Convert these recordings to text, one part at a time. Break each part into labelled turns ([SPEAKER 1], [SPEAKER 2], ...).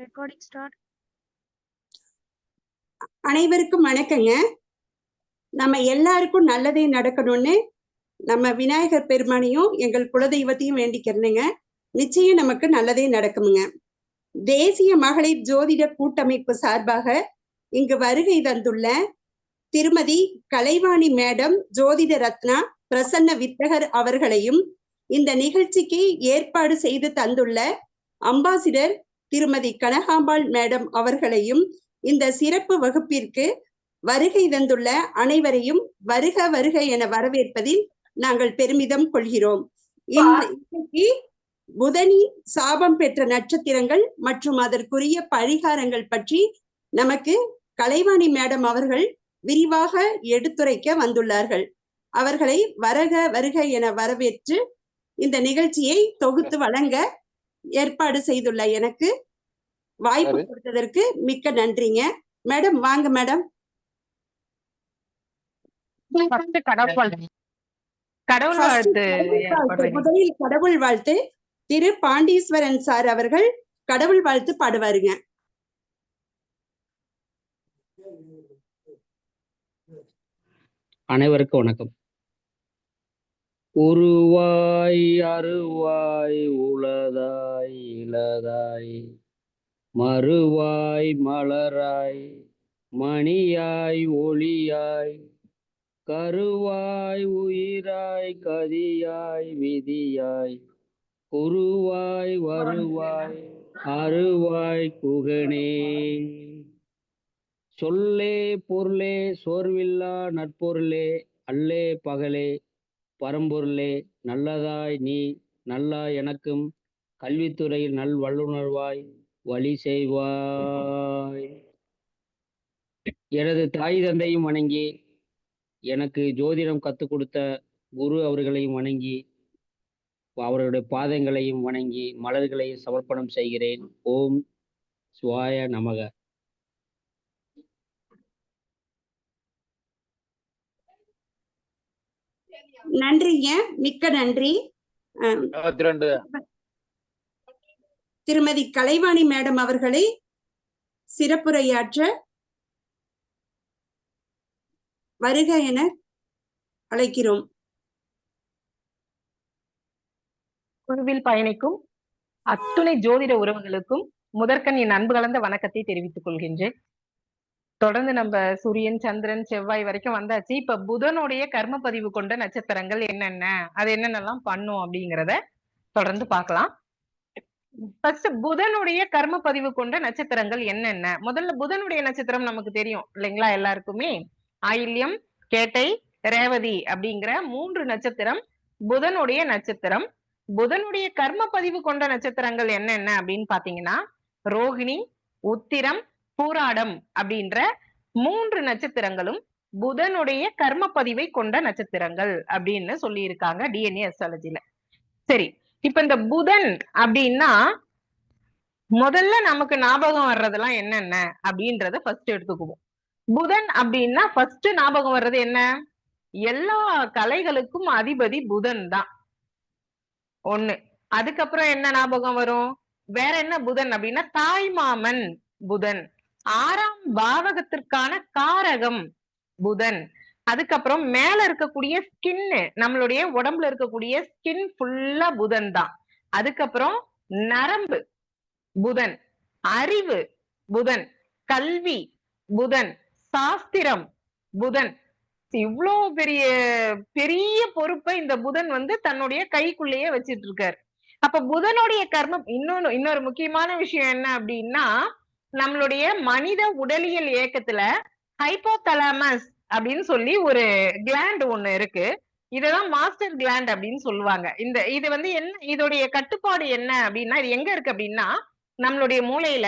[SPEAKER 1] Recording start.
[SPEAKER 2] அனைவருக்கும் வணக்கங்க. நம்ம எல்லாருக்கும் நல்லதே நடக்கணும்னு நம்ம விநாயகர் பெருமானையும் எங்கள் குலதெய்வத்தையும் வேண்டிக்கிறேனுங்க. நிச்சயம் நமக்கு நல்லதே நடக்குமுங்க. தேசிய மகளிர் ஜோதிட கூட்டமைப்பு சார்பாக இங்கு வருகை தந்துள்ள திருமதி கலைவாணி மேடம், ஜோதிட ரத்னா, பிரசன்ன வித்தகர் அவர்களையும், இந்த நிகழ்ச்சிக்கு ஏற்பாடு செய்து தந்துள்ள அம்பாசிடர் திருமதி கனகாம்பாள் மேடம் அவர்களையும், இந்த சிறப்பு வகுப்பிற்கு வருகை தந்துள்ள அனைவரையும் வருக வருக என வரவேற்பதில் நாங்கள் பெருமிதம் கொள்கிறோம். இன்றைக்கு புதனின் சாபம் பெற்ற நட்சத்திரங்கள் மற்றும் அதற்குரிய பரிகாரங்கள் பற்றி நமக்கு கலைவாணி மேடம் அவர்கள் விரிவாக எடுத்துரைக்க வந்துள்ளார்கள். அவர்களை வருக வருக என வரவேற்று இந்த நிகழ்ச்சியை தொகுத்து வழங்க ஏற்பாடு செய்துள்ள எனக்கு வாய்ப்பு கொடுத்ததற்கு மிக்க நன்றிங்க. மேடம் வாங்க மேடம். முதலில் கடவுள் வாழ்த்து திரு பாண்டீஸ்வரன் சார் அவர்கள் கடவுள் வாழ்த்து பாடுவாருங்க.
[SPEAKER 3] அனைவருக்கும் வணக்கம். உருவாய் அருவாய் உளதாய் இளதாய் மறுவாய் மலராய் மணியாய் ஒளியாய் கருவாய் உயிராய் கதியாய் விதியாய் குருவாய் வருவாய் அருவாய் குகனே சொல்லே பொருளே சோர்வில்லா நற்பொருளே அல்லே பகலே பரம்பொருளே நல்லதாய் நீ நல்லா எனக்கும் கல்வித்துறையில் நல் வல்லுணர்வாய் வழி செய்வாய். எனது தாய் தந்தையும் வணங்கி எனக்கு ஜோதிடம் கற்றுக் கொடுத்த குரு அவர்களையும் வணங்கி அவர்களுடைய பாதங்களையும் வணங்கி மலர்களையும் சமர்ப்பணம் செய்கிறேன். ஓம் சிவாய நமக.
[SPEAKER 2] நன்றிங்க, மிக்க நன்றி. திருமதி கலைவாணி மேடம் அவர்களை சிறப்புரையாற்ற வருக என அழைக்கிறோம்.
[SPEAKER 4] குழுவில் பயணிக்கும் அத்துணை ஜோதிட உறவுகளுக்கும் முதற்கண் என் அன்பு கலந்த வணக்கத்தை தெரிவித்துக் கொள்கின்றேன். தொடர்ந்து நம்ம சூரியன், சந்திரன், செவ்வாய் வரைக்கும் வந்தாச்சு. இப்ப புதனுடைய கர்ம பதிவு கொண்ட நட்சத்திரங்கள் என்னென்ன, அது என்னென்னலாம் பண்ணும் அப்படிங்கிறத தொடர்ந்து பார்க்கலாம். ஃபர்ஸ்ட் புதனுடைய கர்ம பதிவு கொண்ட நட்சத்திரங்கள் என்னென்ன. முதல்ல புதனுடைய நட்சத்திரம் நமக்கு தெரியும் இல்லைங்களா எல்லாருக்குமே. ஆயில்யம், கேட்டை, ரேவதி அப்படிங்கிற 3 நட்சத்திரம் புதனுடைய நட்சத்திரம். புதனுடைய கர்ம பதிவு கொண்ட நட்சத்திரங்கள் என்னென்ன அப்படின்னு பாத்தீங்கன்னா ரோகிணி, உத்திரம், பூராடம் அப்படின்ற 3 நட்சத்திரங்களும் புதனுடைய கர்ம பதிவை கொண்ட நட்சத்திரங்கள் அப்படின்னு சொல்லி இருக்காங்க டிஎன்ஏ அஸ்ட்ராலஜில. சரி, இப்ப இந்த புதன் அப்படின்னா முதல்ல நமக்கு ஞாபகம் வர்றதெல்லாம் என்னென்ன அப்படின்றத ஃபர்ஸ்ட் எடுத்துக்குவோம். புதன் அப்படின்னா ஃபர்ஸ்ட் ஞாபகம் வர்றது என்ன? எல்லா கலைகளுக்கும் அதிபதி புதன் தான் ஒண்ணு. அதுக்கப்புறம் என்ன ஞாபகம் வரும்? வேற என்ன புதன் அப்படின்னா தாய்மாமன் புதன், 6ஆம் பாவகத்திற்கான காரகம் புதன். அதுக்கப்புறம் மேல இருக்கக்கூடிய ஸ்கின், நம்மளுடைய உடம்புல இருக்கக்கூடிய ஸ்கின் ஃபுல்லா புதன் தான். அதுக்கப்புறம் நரம்பு புதன், அறிவு புதன், கல்வி புதன், சாஸ்திரம் புதன். இவ்வளோ பெரிய பெரிய பொறுப்பை இந்த புதன் தன்னுடைய கைக்குள்ளேயே வச்சிட்டு இருக்காரு. அப்ப புதனுடைய கர்மம் இன்னொரு முக்கியமான விஷயம் என்ன அப்படின்னா நம்மளுடைய மனித உடலியல் இயக்கத்துல ஹைப்போதலாமஸ் அப்படின்னு சொல்லி ஒரு கிளாண்ட் ஒண்ணு இருக்கு. இததான் மாஸ்டர் கிளாண்ட் அப்படின்னு சொல்லுவாங்க. இது என்ன, இதோடைய கட்டுப்பாடு என்ன அப்படின்னா இது எங்க இருக்கு அப்படின்னா நம்மளுடைய மூளையில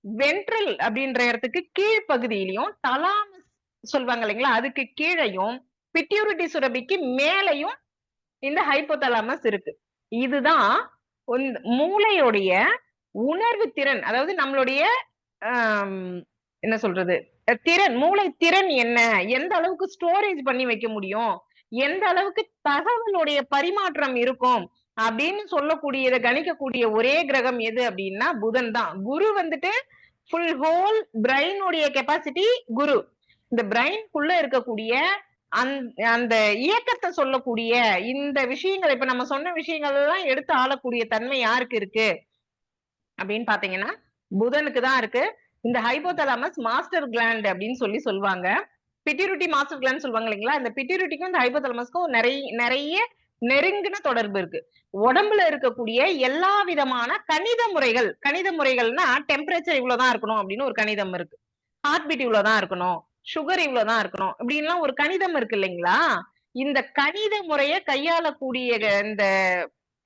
[SPEAKER 4] வென்ட்ரல் அப்படின்ற இடத்துக்கு கீழ்ப்பகுதியிலையும், தலாமஸ் சொல்லுவாங்க இல்லைங்களா அதுக்கு கீழையும், பிட்யூரிட்டி சுரபிக்கு மேலையும் இந்த ஹைப்போதலாமஸ் இருக்கு. இதுதான் மூளையுடைய உணர்வு திறன், அதாவது நம்மளுடைய என்ன சொல்றது திறன், மூளை திறன் என்ன, எந்த அளவுக்கு ஸ்டோரேஜ் பண்ணி வைக்க முடியும், எந்த அளவுக்கு தகவலுடைய பரிமாற்றம் இருக்கும் அப்படின்னு சொல்லக்கூடியதை கணிக்கக்கூடிய ஒரே கிரகம் எது அப்படின்னா புதன் தான். குரு வந்துட்டு ஃபுல் ஹோல் பிரெயினுடைய கெப்பாசிட்டி குரு. இந்த பிரெயின்குள்ள இருக்கக்கூடிய அந்த இயக்கத்தை சொல்லக்கூடிய இந்த விஷயங்கள், இப்ப நம்ம சொன்ன விஷயங்கள் எல்லாம் எடுத்து ஆளக்கூடிய தன்மை யாருக்கு இருக்கு அப்படின்னு பாத்தீங்கன்னா புதனுக்கு தான் இருக்கு. இந்த ஹைபோதலாமஸ் மாஸ்டர் கிளாண்ட் அப்படின்னு சொல்லுவாங்க. பிட்யூட்டரி மாஸ்டர் கிளாண்ட் சொல்லுவாங்க இல்லைங்களா? இந்த பிட்யூட்டரிக்கும் இந்த ஹைபோதலாமஸ்க்கும் நிறைய நெருங்கின தொடர்பு இருக்கு. உடம்புல இருக்கக்கூடிய எல்லா விதமான கணித முறைகள்னா டெம்பரேச்சர் இவ்வளவுதான் இருக்கணும் அப்படின்னு ஒரு கணிதம் இருக்கு. ஹார்ட் பீட் இவ்வளவுதான் இருக்கணும், சுகர் இவ்வளவுதான் இருக்கணும் இப்படின்லாம் ஒரு கணிதம் இருக்கு இல்லைங்களா? இந்த கணித முறையை கையாளக்கூடிய இந்த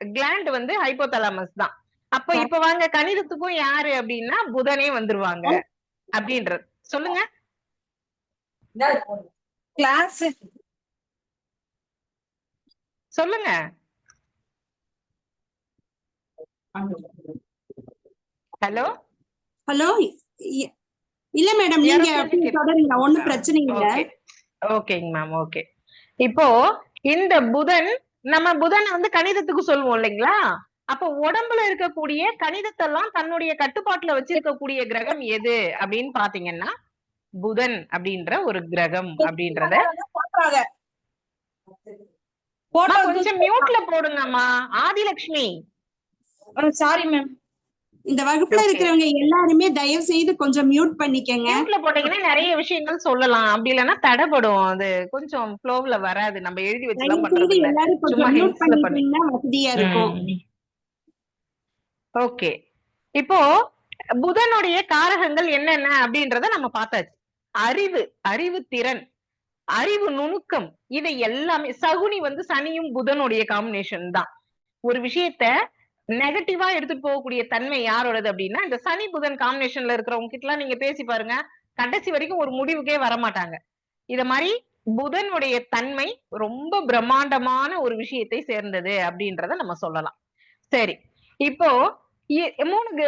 [SPEAKER 4] கிளாண்ட் வந்து ஹைபோதலாமஸ் தான். அப்ப இப்ப வாங்க கணிதத்துக்கும் யாரு அப்படின்னா புதனே வந்துருவாங்க அப்படின்றது. சொல்லுங்க.
[SPEAKER 1] கிளாஸ்
[SPEAKER 4] சொல்லுங்க. Hello
[SPEAKER 2] hello. இல்ல மேடம், நீங்க தொடருங்க, ஒண்ணும் பிரச்சனை இல்ல.
[SPEAKER 4] ஓகேங்க மேம். ஓகே. இப்போ இந்த புதன், நம்ம புதன் வந்து கணிதத்துக்கு சொல்லுவோம் இல்லைங்களா? அப்ப உடம்புல இருக்கக்கூடிய கணிதத்தெல்லாம் தன்னுடைய கட்டுப்பாட்டுல வச்சிருக்கக்கூடிய கிரகம் எது அப்படின்னு பாத்தீங்கன்னா புதன் அப்படின்ற ஒரு கிரகம் அப்படின்றத கொஞ்சம் மியூட்ல போடுங்கம்மா. ஆதிலட்சுமி.
[SPEAKER 1] Sorry ma'am.
[SPEAKER 2] இந்த வகுப்புல இருக்கிறவங்க எல்லாருமே தயவு செய்து கொஞ்சம் மியூட் பண்ணிக்கங்க.
[SPEAKER 4] மியூட்ல போட்டீங்கன்னா நிறைய விஷயங்கள் சொல்லலாம். அப்படி இல்லைன்னா தடைபடும், அது கொஞ்சம் ஃப்ளோவ்ல வராது. நம்ம எழுதி வச்சுலாம் பண்றது இல்ல, சும்மா ஹெல்ப்ல பண்ணீங்கன்னா
[SPEAKER 2] வசதியா இருக்கும்.
[SPEAKER 4] ஓகே. இப்போ புதனுடைய காரகங்கள் என்னென்ன அப்படின்றத நம்ம பார்த்தாச்சு. அறிவு திறன், அறிவு நுணுக்கம், இதை எல்லாமே. சகுனி வந்து சனியும் புதனுடைய காம்பினேஷன் தான். ஒரு விஷயத்த நெகட்டிவா எடுத்துட்டு போகக்கூடிய தன்மை யாரோடது அப்படின்னா இந்த சனி புதன் காம்பினேஷன்ல இருக்கிறவங்க கிட்ட எல்லாம் நீங்க பேசி பாருங்க, கடைசி வரைக்கும் ஒரு முடிவுக்கே வரமாட்டாங்க. இத மாதிரி புதனுடைய தன்மை ரொம்ப பிரம்மாண்டமான ஒரு விஷயத்தை சேர்ந்தது அப்படின்றத நம்ம சொல்லலாம். சரி, இப்போ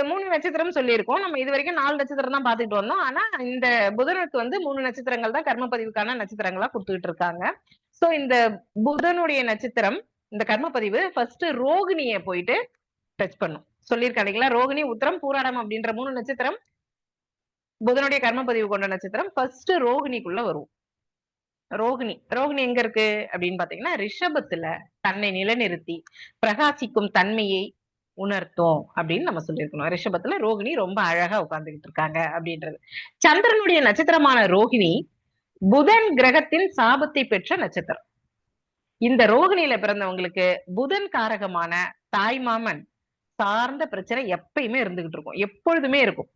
[SPEAKER 4] மூணு நட்சத்திரம் சொல்லியிருக்கோம். நம்ம இது வரைக்கும் 4 நட்சத்திரம் தான் பாத்துட்டு வந்தோம். ஆனா இந்த புதனுக்கு வந்து 3 நட்சத்திரங்கள் தான் கர்ம பதிவுக்கான நட்சத்திரங்களா கொடுத்துட்டு இருக்காங்க. சோ இந்த புதனுடைய நட்சத்திரம், இந்த கர்ம பதிவு ஃபர்ஸ்ட் ரோகிணிய போயிட்டு டச் பண்ணும். சொல்லியிருக்கேன் இல்லைங்களா? ரோகிணி, உத்திரம், பூராடம் அப்படின்ற 3 நட்சத்திரம் புதனுடைய கர்ம பதிவு கொண்ட நட்சத்திரம். ஃபர்ஸ்ட் ரோகிணிக்குள்ள வருவோம். ரோகிணி எங்க இருக்கு அப்படின்னு பாத்தீங்கன்னா ரிஷபத்துல தன்னை நிலைநிறுத்தி பிரகாசிக்கும் தன்மையை உணர்த்தும் அப்படின்னு நம்ம சொல்லியிருக்கணும். ரிஷபத்துல ரோகிணி ரொம்ப அழகா உட்கார்ந்துகிட்டு இருக்காங்க அப்படின்றது. சந்திரனுடைய நட்சத்திரமான ரோகிணி புதன் கிரகத்தின் சாபத்தை பெற்ற நட்சத்திரம். இந்த ரோகிணியில பிறந்தவங்களுக்கு புதன் காரகமான தாய்மாமன் சார்ந்த பிரச்சனை எப்பயுமே இருந்துகிட்டு இருக்கும், எப்பொழுதுமே இருக்கும்.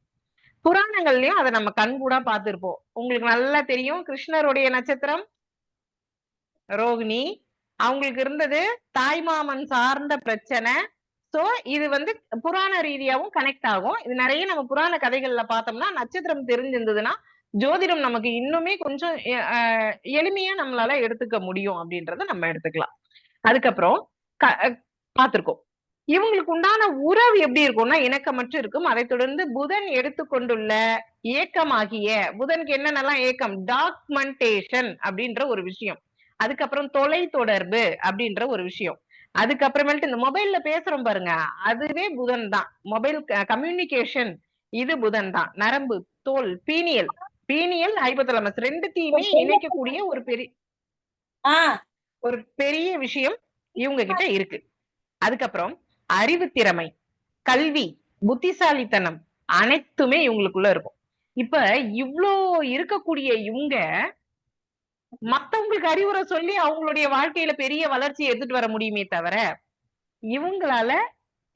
[SPEAKER 4] புராணங்கள்லயும் அதை நம்ம கண்கூடா பார்த்திருப்போம். உங்களுக்கு நல்லா தெரியும், கிருஷ்ணருடைய நட்சத்திரம் ரோகிணி, அவங்களுக்கு இருந்தது தாய்மாமன் சார்ந்த பிரச்சனை. சோ இது வந்து புராண ரீதியாவும் கனெக்ட் ஆகும். இது நிறைய நம்ம புராண கதைகள்ல பார்த்தோம்னா நட்சத்திரம் தெரிஞ்சிருந்ததுன்னா ஜோதிடம் நமக்கு இன்னுமே கொஞ்சம் எளிமையா நம்மளால எடுத்துக்க முடியும் அப்படின்றத நம்ம எடுத்துக்கலாம். அதுக்கப்புறம் பார்த்திருக்கோம், இவங்களுக்கு உண்டான உறவு எப்படி இருக்கும்னா இணக்கமற்று இருக்கும். அதை தொடர்ந்து புதன் எடுத்துக்கொண்டுள்ள ஏக்கமாகிய, புதனுக்கு என்னென்னலாம் ஏக்கம், டாக்குமெண்டேஷன் அப்படின்ற ஒரு விஷயம், அதுக்கப்புறம் தொலை தொடர்பு அப்படின்ற ஒரு விஷயம், அதுக்கப்புறமேட்டு இந்த மொபைல்ல பேசுறோம் பாருங்க, அதுவே புதன் தான். மொபைல் கம்யூனிகேஷன் இது புதன் தான். நரம்பு, தோல், பீனியல் ஹைபோதலாமஸ் ரெண்டுத்தையுமே இணைக்கக்கூடிய ஒரு பெரிய விஷயம் இவங்க கிட்ட இருக்கு. அதுக்கப்புறம் அறிவு திறமை, கல்வி, புத்திசாலித்தனம் அனைத்துமே இவங்களுக்குள்ள இருக்கும். இப்ப இவ்ளோ இருக்கக்கூடிய இவங்க மத்தவங்களுக்கு அறிவுரை சொல்லி அவங்களுடைய வாழ்க்கையில பெரிய வளர்ச்சி எடுத்துட்டு வர முடியுமே தவிர, இவங்களால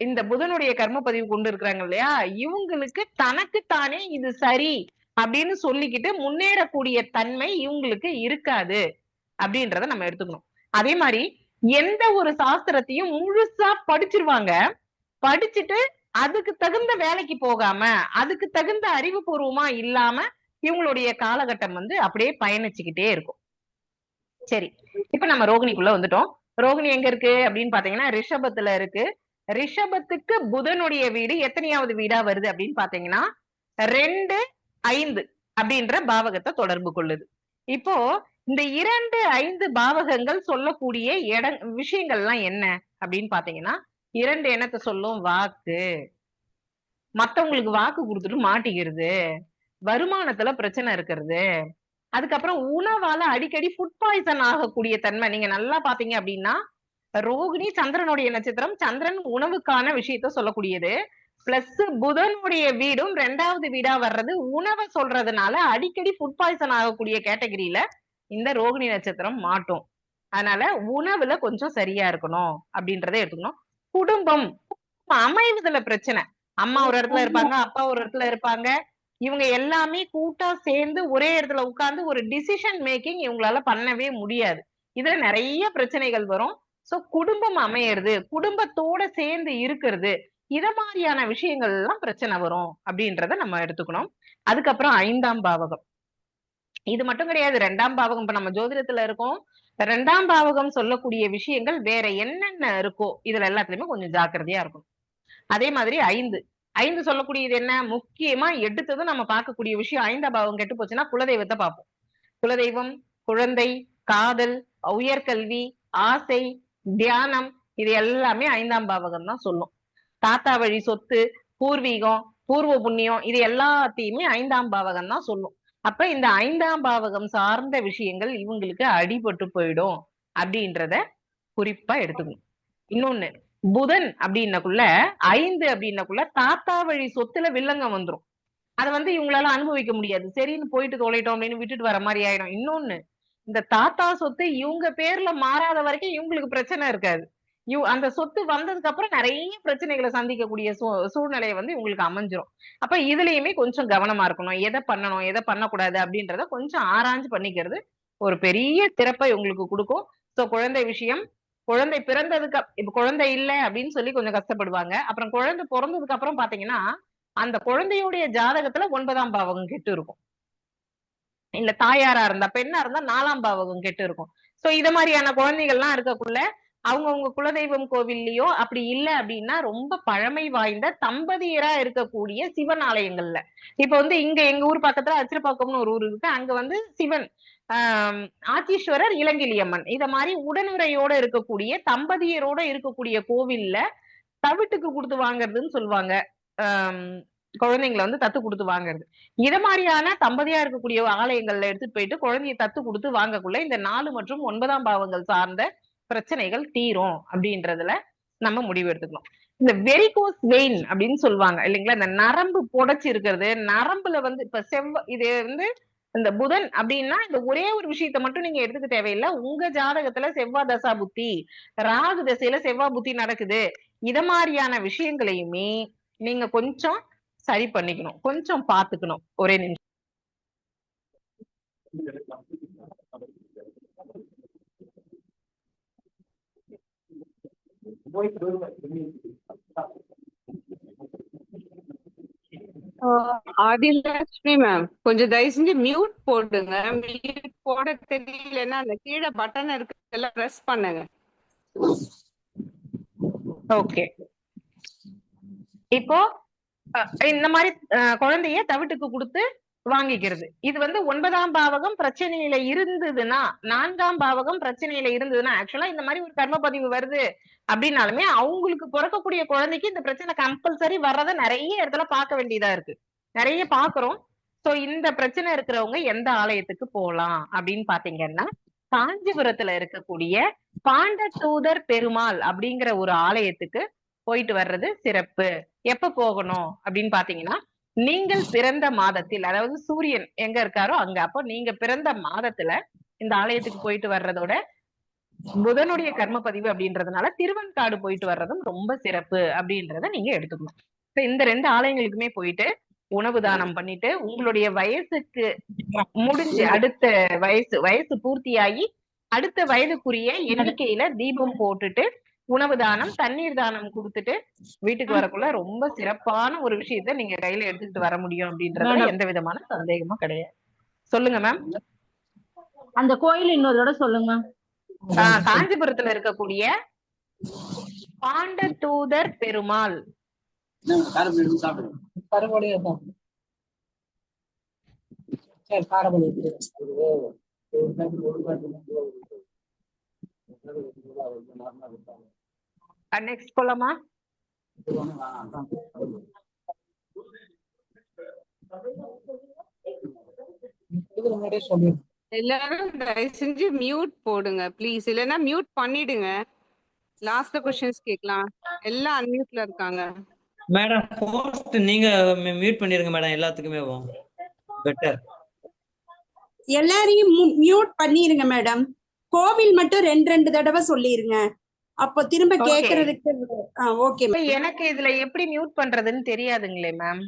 [SPEAKER 4] இந்த புதனுடைய கர்ம பதிவு கொண்டு இருக்கிறாங்க இல்லையா, இவங்களுக்கு தனக்கு தானே இது சரி அப்படின்னு சொல்லிக்கிட்டு முன்னேறக்கூடிய தன்மை இவங்களுக்கு இருக்காது அப்படின்றத நம்ம எடுத்துக்கணும். அதே மாதிரி எந்த ஒரு சாஸ்திரத்தையும் முழுசா படிச்சிருவாங்க, படிச்சுட்டு அதுக்கு தகுந்த வேலைக்கு போகாம, அதுக்கு தகுந்த அறிவுபூர்வமா இல்லாம இவங்களுடைய காலகட்டம் வந்து அப்படியே பயணிச்சுக்கிட்டே இருக்கும். சரி, இப்ப நம்ம ரோகிணிக்குள்ள வந்துட்டோம். ரோகிணி எங்க இருக்கு அப்படின்னு பாத்தீங்கன்னா ரிஷபத்துல இருக்கு. ரிஷபத்துக்கு புதனுடைய வீடு எத்தனையாவது வீடா வருது அப்படின்னு பாத்தீங்கன்னா 2, 5 அப்படின்ற பாவகத்தை தொடர்பு கொள்ளுது. இப்போ இந்த 2, 5 பாவகங்கள் சொல்லக்கூடிய விஷயங்கள்லாம் என்ன அப்படின்னு பாத்தீங்கன்னா 2 எண்ணத்தை சொல்லும். வாக்கு, மத்தவங்களுக்கு வாக்கு கொடுத்துட்டு மாட்டிக்கிறது, வருமானத்துல பிரச்சனை இருக்கிறது, அதுக்கப்புறம் உணவால அடிக்கடி ஃபுட் பாய்சன் ஆகக்கூடிய தன்மை. நீங்க நல்லா பாத்தீங்க அப்படின்னா ரோகிணி சந்திரனுடைய நட்சத்திரம், சந்திரன் உணவுக்கான விஷயத்த சொல்லக்கூடியது, பிளஸ் புதனுடைய வீடும் 2வது வீடா வர்றது உணவை சொல்றதுனால அடிக்கடி ஃபுட் பாய்சன் ஆகக்கூடிய கேட்டகரியில இந்த ரோகிணி நட்சத்திரம் மாட்டும். அதனால உணவுல கொஞ்சம் சரியா இருக்கணும் அப்படின்றத எடுத்துக்கணும். குடும்பம் அமைவதுல பிரச்சனை. அம்மா ஒரு இடத்துல இருப்பாங்க, அப்பா ஒரு இடத்துல இருப்பாங்க, இவங்க எல்லாமே கூட்டா சேர்ந்து ஒரே இடத்துல உட்கார்ந்து ஒரு டிசிஷன் மேக்கிங் இவங்களால பண்ணவே முடியாது. இதுல நிறைய பிரச்சனைகள் வரும். சோ குடும்பம் அமையறது, குடும்பத்தோட சேர்ந்து இருக்கிறது, இத மாதிரியான விஷயங்கள் எல்லாம் பிரச்சனை வரும் அப்படின்றத நம்ம எடுத்துக்கணும். அதுக்கப்புறம் 5ஆம் பாவகம். இது மட்டும் கிடையாது, 2ஆம் பாவகம். இப்ப நம்ம ஜோதிடத்துல இருக்கோம், 2ஆம் பாவகம் சொல்லக்கூடிய விஷயங்கள் வேற என்னென்ன இருக்கோ இதுல எல்லாத்துலயுமே கொஞ்சம் ஜாக்கிரதையா இருக்கும். அதே மாதிரி 5 சொல்லக்கூடியது என்ன, முக்கியமா எடுத்ததும் நம்ம பார்க்கக்கூடிய விஷயம் 5ஆம் பாவம் கெட்டு போச்சுன்னா குலதெய்வத்தை பார்ப்போம். குலதெய்வம், குழந்தை, காதல், உயர்கல்வி, ஆசை, தியானம், இது எல்லாமே 5ஆம் பாவகம் தான் சொல்லும். தாத்தா வழி சொத்து, பூர்வீகம், பூர்வ புண்ணியம், இது எல்லாத்தையுமே 5ஆம் பாவகம் தான் சொல்லும். அப்ப இந்த 5ஆம் பாவகம் சார்ந்த விஷயங்கள் இவங்களுக்கு அடிபட்டு போயிடும் அப்படின்றத குறிப்பா எடுத்துக்கணும். இன்னொன்னு, புதன் அப்படின்னக்குள்ள 5 அப்படின்னக்குள்ள தாத்தா வழி சொத்துல வில்லங்கம் வந்துரும். அதை இவங்களால அனுபவிக்க முடியாது. சரின்னு போயிட்டு தொலைட்டோம் அப்படின்னு விட்டுட்டு வர மாதிரி ஆயிடும். இன்னொன்னு, இந்த தாத்தா சொத்து இவங்க பேர்ல மாறாத வரைக்கும் இவங்களுக்கு பிரச்சனை இருக்காது. அந்த சொத்து வந்ததுக்கு அப்புறம் நிறைய பிரச்சனைகளை சந்திக்கக்கூடிய சூழ்நிலையை இவங்களுக்கு அமைஞ்சிரும். அப்ப இதுலயுமே கொஞ்சம் கவனமா இருக்கணும். எதை பண்ணணும், எதை பண்ணக்கூடாது அப்படின்றத கொஞ்சம் ஆராய்ஞ்சு பண்ணிக்கிறது ஒரு பெரிய சிறப்பை உங்களுக்கு கொடுக்கும். சோ குழந்தை விஷயம், குழந்தை பிறந்ததுக்கு இப்ப குழந்தை இல்லை அப்படின்னு சொல்லி கொஞ்சம் கஷ்டப்படுவாங்க. அப்புறம் குழந்தை பிறந்ததுக்கு அப்புறம் பாத்தீங்கன்னா அந்த குழந்தையுடைய ஜாதகத்துல 9ஆம் பாவகம் கெட்டு இருக்கும். இல்ல தாயாரா இருந்தா, பெண்ணா இருந்தா 4ஆம் பாவகம் கெட்டு இருக்கும். சோ இத மாதிரியான குழந்தைகள்லாம் இருக்கக்குள்ள அவங்கவுங்க குலதெய்வம் கோவில்லயோ அப்படி இல்லை அப்படின்னா ரொம்ப பழமை வாய்ந்த தம்பதியரா இருக்கக்கூடிய சிவன் ஆலயங்கள்ல, இப்ப இங்க எங்க ஊர் பக்கத்துல அச்சிரப்பாக்கம்னு ஒரு ஊர் இருக்கு. அங்க சிவன், ஆத்தீஸ்வரர், இளங்கிலியம்மன், இத மாதிரி உடனுறையோட இருக்கக்கூடிய தம்பதியரோட இருக்கக்கூடிய கோவில்ல தவிட்டுக்கு கொடுத்து வாங்குறதுன்னு சொல்லுவாங்க. குழந்தைங்களை தத்து கொடுத்து வாங்குறது. இத மாதிரியான தம்பதியா இருக்கக்கூடிய ஆலயங்கள்ல எடுத்துட்டு போயிட்டு குழந்தைய தத்து கொடுத்து வாங்கக்குள்ள இந்த 4 மற்றும் 9ஆம் பாவங்கள் சார்ந்த பிரச்சனைகள் தீரும் அப்படின்றதுல நம்ம முடிவு எடுத்துக்கணும். இந்த வெரிகோஸ் வெயின் அப்படின்னு சொல்லுவாங்க இல்லைங்களா, இந்த நரம்பு புடைச்சு இருக்கிறது, நரம்புல இப்ப இது இந்த புதன் அப்படின்னா இந்த ஒரே ஒரு விஷயத்த மட்டும் நீங்க எடுத்துக்க தேவையில்லை. உங்க ஜாதகத்துல செவ்வாய் தசா புத்தி, ராகு தசையில செவ்வாய் புத்தி நடக்குது, இத மாதிரியான விஷயங்களையுமே நீங்க கொஞ்சம் சரி பண்ணிக்கணும், கொஞ்சம் பாத்துக்கணும். ஒரே நிமிஷம்.
[SPEAKER 5] ஆதிலட்சுமி மேம், கொஞ்சம் தயவு செஞ்சு மியூட் போடுங்க. மியூட் போட தெரியலன்னா அந்த கீழே பட்டன் இருக்கு, எல்லாம் பிரஸ் பண்ணுங்க.
[SPEAKER 4] ஓகே, இப்போ இந்த மாதிரி குழந்தைய தவிட்டுக்கு கொடுத்து வாங்கிக்கிறது, இது 9ஆம் பாவகம் பிரச்சனையில இருந்ததுன்னா, 4ஆம் பாவகம் பிரச்சனையில இருந்ததுன்னா, ஆக்சுவலா இந்த மாதிரி ஒரு கர்ம பதிவு வருது அப்படின்னாலுமே அவங்களுக்கு பிறக்கக்கூடிய குழந்தைக்கு இந்த பிரச்சனை கம்பல்சரி வர்றத நிறைய இடத்துல பார்க்க வேண்டியதா இருக்கு, நிறைய பாக்குறோம். சோ இந்த பிரச்சனை இருக்கிறவங்க எந்த ஆலயத்துக்கு போலாம் அப்படின்னு பாத்தீங்கன்னா, காஞ்சிபுரத்துல இருக்கக்கூடிய பாண்டதூதர் பெருமாள் அப்படிங்கிற ஒரு ஆலயத்துக்கு போயிட்டு வர்றது சிறப்பு. எப்ப போகணும் அப்படின்னு பாத்தீங்கன்னா, நீங்கள் பிறந்த மாதத்தில், அதாவது சூரியன் எங்க இருக்காரோ அங்க, அப்போ நீங்க பிறந்த மாதத்துல இந்த ஆலயத்துக்கு போயிட்டு வர்றதோட புதனுடைய கர்ம பதிவு அப்படின்றதுனால திருவெண்காடு போயிட்டு வர்றதும் ரொம்ப சிறப்பு அப்படின்றத நீங்க எடுத்துக்கணும். இந்த 2 ஆலயங்களுக்குமே போயிட்டு உணவு தானம் பண்ணிட்டு உங்களுடைய வயசுக்கு முடிஞ்சு அடுத்த வயசு பூர்த்தியாகி அடுத்த வயதுக்குரிய எண்ணிக்கையில தீபம் போட்டுட்டு உணவு தானம், தண்ணீர் தானம் கொடுத்துட்டு வீட்டுக்கு வரக்குள்ள ரொம்ப சிறப்பான ஒரு விஷயத்த நீங்க கையில எடுத்துக்கிட்டு வர முடியும் அப்படின்றதுல எந்த விதமான சந்தேகமும் கிடையாது. சொல்லுங்க மேம்.
[SPEAKER 1] அந்த கோயில் இன்னொரு தடவை சொல்லுங்க.
[SPEAKER 4] காஞ்சிபுரத்துல இருக்கக்கூடிய பாண்டதூதர் பெருமாள். நெக்ஸ்ட் போலாமா?
[SPEAKER 5] எல்லாரும் தயவு செஞ்சு மியூட் போடுங்க ப்ளீஸ், இல்லைன்னா மியூட் பண்ணிடுங்க. லாஸ்ட் கொஸ்டின்ஸ் கேட்கலாம். எல்லாம் அன்மியூட்ல இருக்காங்க.
[SPEAKER 6] மேடம் போஸ்ட் நீங்க மியூட் பண்ணிருங்க மேடம், எல்லாத்துக்குமே பெட்டர்.
[SPEAKER 2] எல்லாரையும் மியூட் பண்ணிருங்க மேடம். கோவில் மட்டும் ரெண்டு தடவை சொல்லிருங்க, அப்போ திரும்ப
[SPEAKER 4] Okay.
[SPEAKER 2] கேக்குறதுக்கு. ஓகே
[SPEAKER 4] எனக்கு இதுல எப்படி மியூட் பண்றதுன்னு தெரியாதுங்களே மேம்.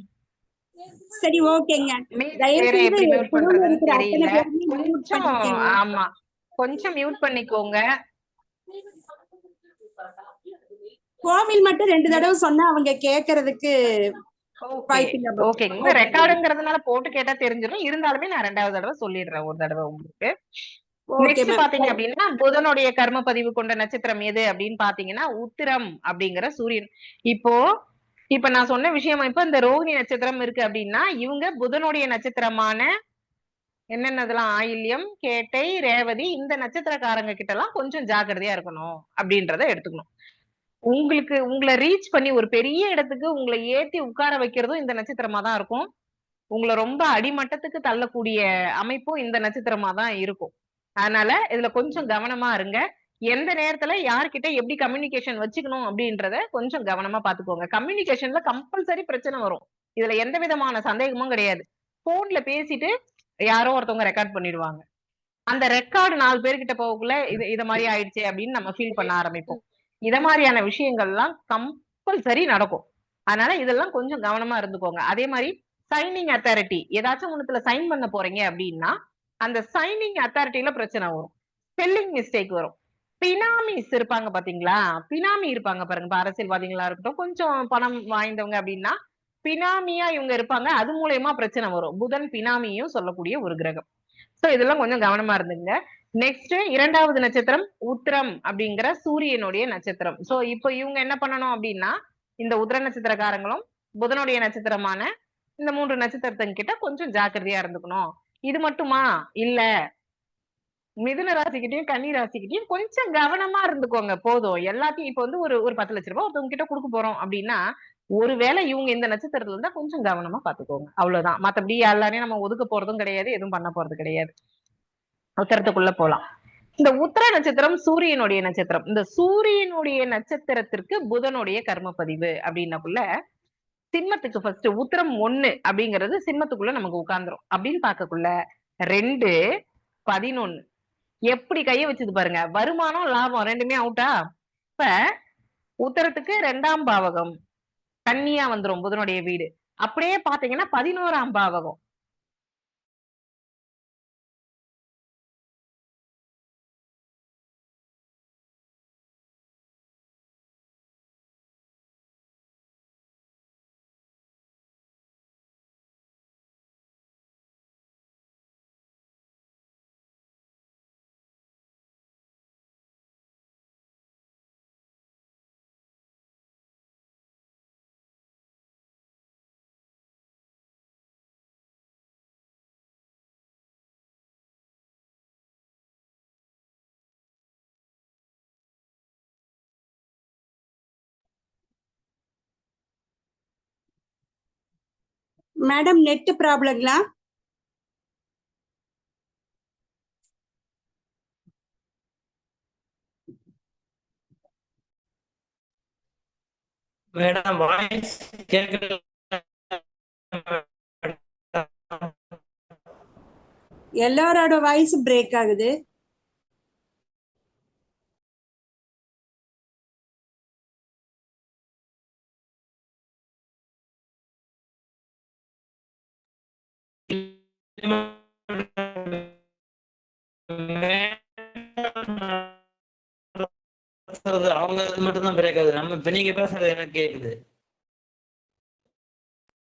[SPEAKER 2] சரி ஓகேங்க. தயவு
[SPEAKER 4] வேற
[SPEAKER 2] செய்து
[SPEAKER 4] எப்படி மியூட்
[SPEAKER 2] phone ல
[SPEAKER 4] பண்றதுன்னு
[SPEAKER 2] இருக்கிற அத்தனை
[SPEAKER 4] தெரியல.
[SPEAKER 2] பேருமே mute
[SPEAKER 4] கொஞ்சம்
[SPEAKER 2] பண்ணிக்கங்க.
[SPEAKER 4] ஆமா, கொஞ்சம் மியூட் பண்ணிக்கோங்க.
[SPEAKER 2] கோவில் மட்டும் ரெண்டு தடவை சொன்னா அவங்க கேக்குறதுக்கு வாய்ப்பில்லை.
[SPEAKER 4] ஓகேங்க, ரெக்கார்டுங்கிறதுனால போட்டு கேட்டா தெரிஞ்சிடும். இருந்தாலுமே நான் 2வது தடவை சொல்லிடுறேன் ஒரு தடவை உங்களுக்கு.
[SPEAKER 2] Okay
[SPEAKER 4] next
[SPEAKER 2] ma'am.
[SPEAKER 4] பாத்தீங்க அப்படின்னா, புதனுடைய கர்ம பதிவு கொண்ட நட்சத்திரம் எது அப்படின்னு பாத்தீங்கன்னா உத்திரம் அப்படிங்கிற சூரியன். இப்ப நான் சொன்ன விஷயம், இப்ப இந்த ரோகிணி நட்சத்திரம் இருக்கு அப்படின்னா இவங்க புதனுடைய நட்சத்திரமான என்னென்னதெல்லாம் ஆயில்யம், கேட்டை, ரேவதி இந்த நட்சத்திரக்காரங்க கிட்ட எல்லாம் கொஞ்சம் ஜாக்கிரதையா இருக்கணும் அப்படின்றத எடுத்துக்கணும். உங்களை ரீச் பண்ணி ஒரு பெரிய இடத்துக்கு உங்களை ஏத்தி உட்கார வைக்கிறதும் இந்த நட்சத்திரமா தான் இருக்கும். உங்களை ரொம்ப அடிமட்டத்துக்கு தள்ளக்கூடிய அமைப்பும் இந்த நட்சத்திரமா தான் இருக்கும். அதனால இதுல கொஞ்சம் கவனமா இருங்க. எந்த நேரத்துல யார்கிட்ட எப்படி கம்யூனிகேஷன் வச்சுக்கணும் அப்படின்றத கொஞ்சம் கவனமா பாத்துக்கோங்க. கம்யூனிகேஷன்ல கம்பல்சரி பிரச்சனை வரும், இதுல எந்த விதமான சந்தேகமும் கிடையாது. போன்ல பேசிட்டு யாரோ ஒருத்தவங்க ரெக்கார்ட் பண்ணிடுவாங்க. அந்த ரெக்கார்டு 4 பேர்கிட்ட போகக்குள்ள இத மாதிரி ஆயிடுச்சு அப்படின்னு நம்ம ஃபீல் பண்ண ஆரம்பிப்போம். இத மாதிரியான விஷயங்கள்லாம் கம்பல்சரி நடக்கும். அதனால இதெல்லாம் கொஞ்சம் கவனமா இருந்துக்கோங்க. அதே மாதிரி சைனிங் அத்தாரிட்டி ஏதாச்சும் ஒண்ணுத்துல சைன் பண்ண போறீங்க அப்படின்னா அந்த சைனிங் அத்தாரிட்டில பிரச்சனை வரும், ஸ்பெல்லிங் மிஸ்டேக் வரும். பினாமிஸ் இருப்பாங்க பாத்தீங்களா, பினாமி இருப்பாங்க பாருங்க, அரசியல்வாதிகளா இருக்கட்டும், கொஞ்சம் பணம் வாய்ந்தவங்க அப்படின்னா பினாமியா இவங்க இருப்பாங்க. அது மூலயமா பிரச்சனை வரும். புதன் பினாமியும் சொல்லக்கூடிய ஒரு கிரகம். சோ இதெல்லாம் கொஞ்சம் கவனமா இருந்துங்க. நெக்ஸ்ட் 2வது நட்சத்திரம் உத்திரம் அப்படிங்கிற சூரியனுடைய நட்சத்திரம். சோ இப்போ இவங்க என்ன பண்ணணும் அப்படின்னா இந்த உத்திர நட்சத்திரக்காரங்களும் புதனுடைய நட்சத்திரமான இந்த 3 நட்சத்திரத்தின் கிட்ட கொஞ்சம் ஜாக்கிரதையா இருந்துக்கணும். இது மட்டுமா இல்ல, மிதுன ராசிக்கிட்டையும் கன்னி ராசிக்கிட்டையும் கொஞ்சம் கவனமா இருந்துக்கோங்க போதும். எல்லாத்தையும் இப்ப வந்து ஒரு 10 லட்சம் ரூபாய் ஒருத்தவங்க கிட்ட கொடுக்க போறோம் அப்படின்னா ஒருவேளை இவங்க இந்த நட்சத்திரத்துல இருந்தா கொஞ்சம் கவனமா பாத்துக்கோங்க, அவ்வளவுதான். மத்தபடி எல்லாரையும் நம்ம ஒதுக்க போறதும் கிடையாது, எதுவும் பண்ண போறது கிடையாது. உத்தரத்துக்குள்ள போலாம். இந்த உத்திர நட்சத்திரம் சூரியனுடைய நட்சத்திரம். இந்த சூரியனுடைய நட்சத்திரத்திற்கு புதனுடைய கர்ம பதிவு அப்படின்னக்குள்ள சிம்மத்துக்கு ஃபர்ஸ்ட் உத்திரம் 1 அப்படிங்கிறது சிம்மத்துக்குள்ள நமக்கு உட்கார்ந்துரும். அப்படின்னு பார்க்கக்குள்ள 2, 11 எப்படி கைய வச்சது பாருங்க. வருமானம் லாபம் ரெண்டுமே அவுட்டா. இப்ப உத்தரத்துக்கு 2ஆம் பாவகம் கன்னியா வந்துரும் புதனுடைய வீடு. அப்படியே பாத்தீங்கன்னா 11ஆம் பாவகம்
[SPEAKER 2] மேடம் நெட் ப்ராப்ளங்களா?
[SPEAKER 6] மேடம் வாய்ஸ் கேட்கல.
[SPEAKER 2] எல்லாரோட வாய்ஸ் பிரேக் ஆகுது.
[SPEAKER 6] அவங்க மட்டும் தான் பிரேக் ஆகுது. நம்ம இப்ப நீங்க பேசுறது எனக்கு கேக்குது.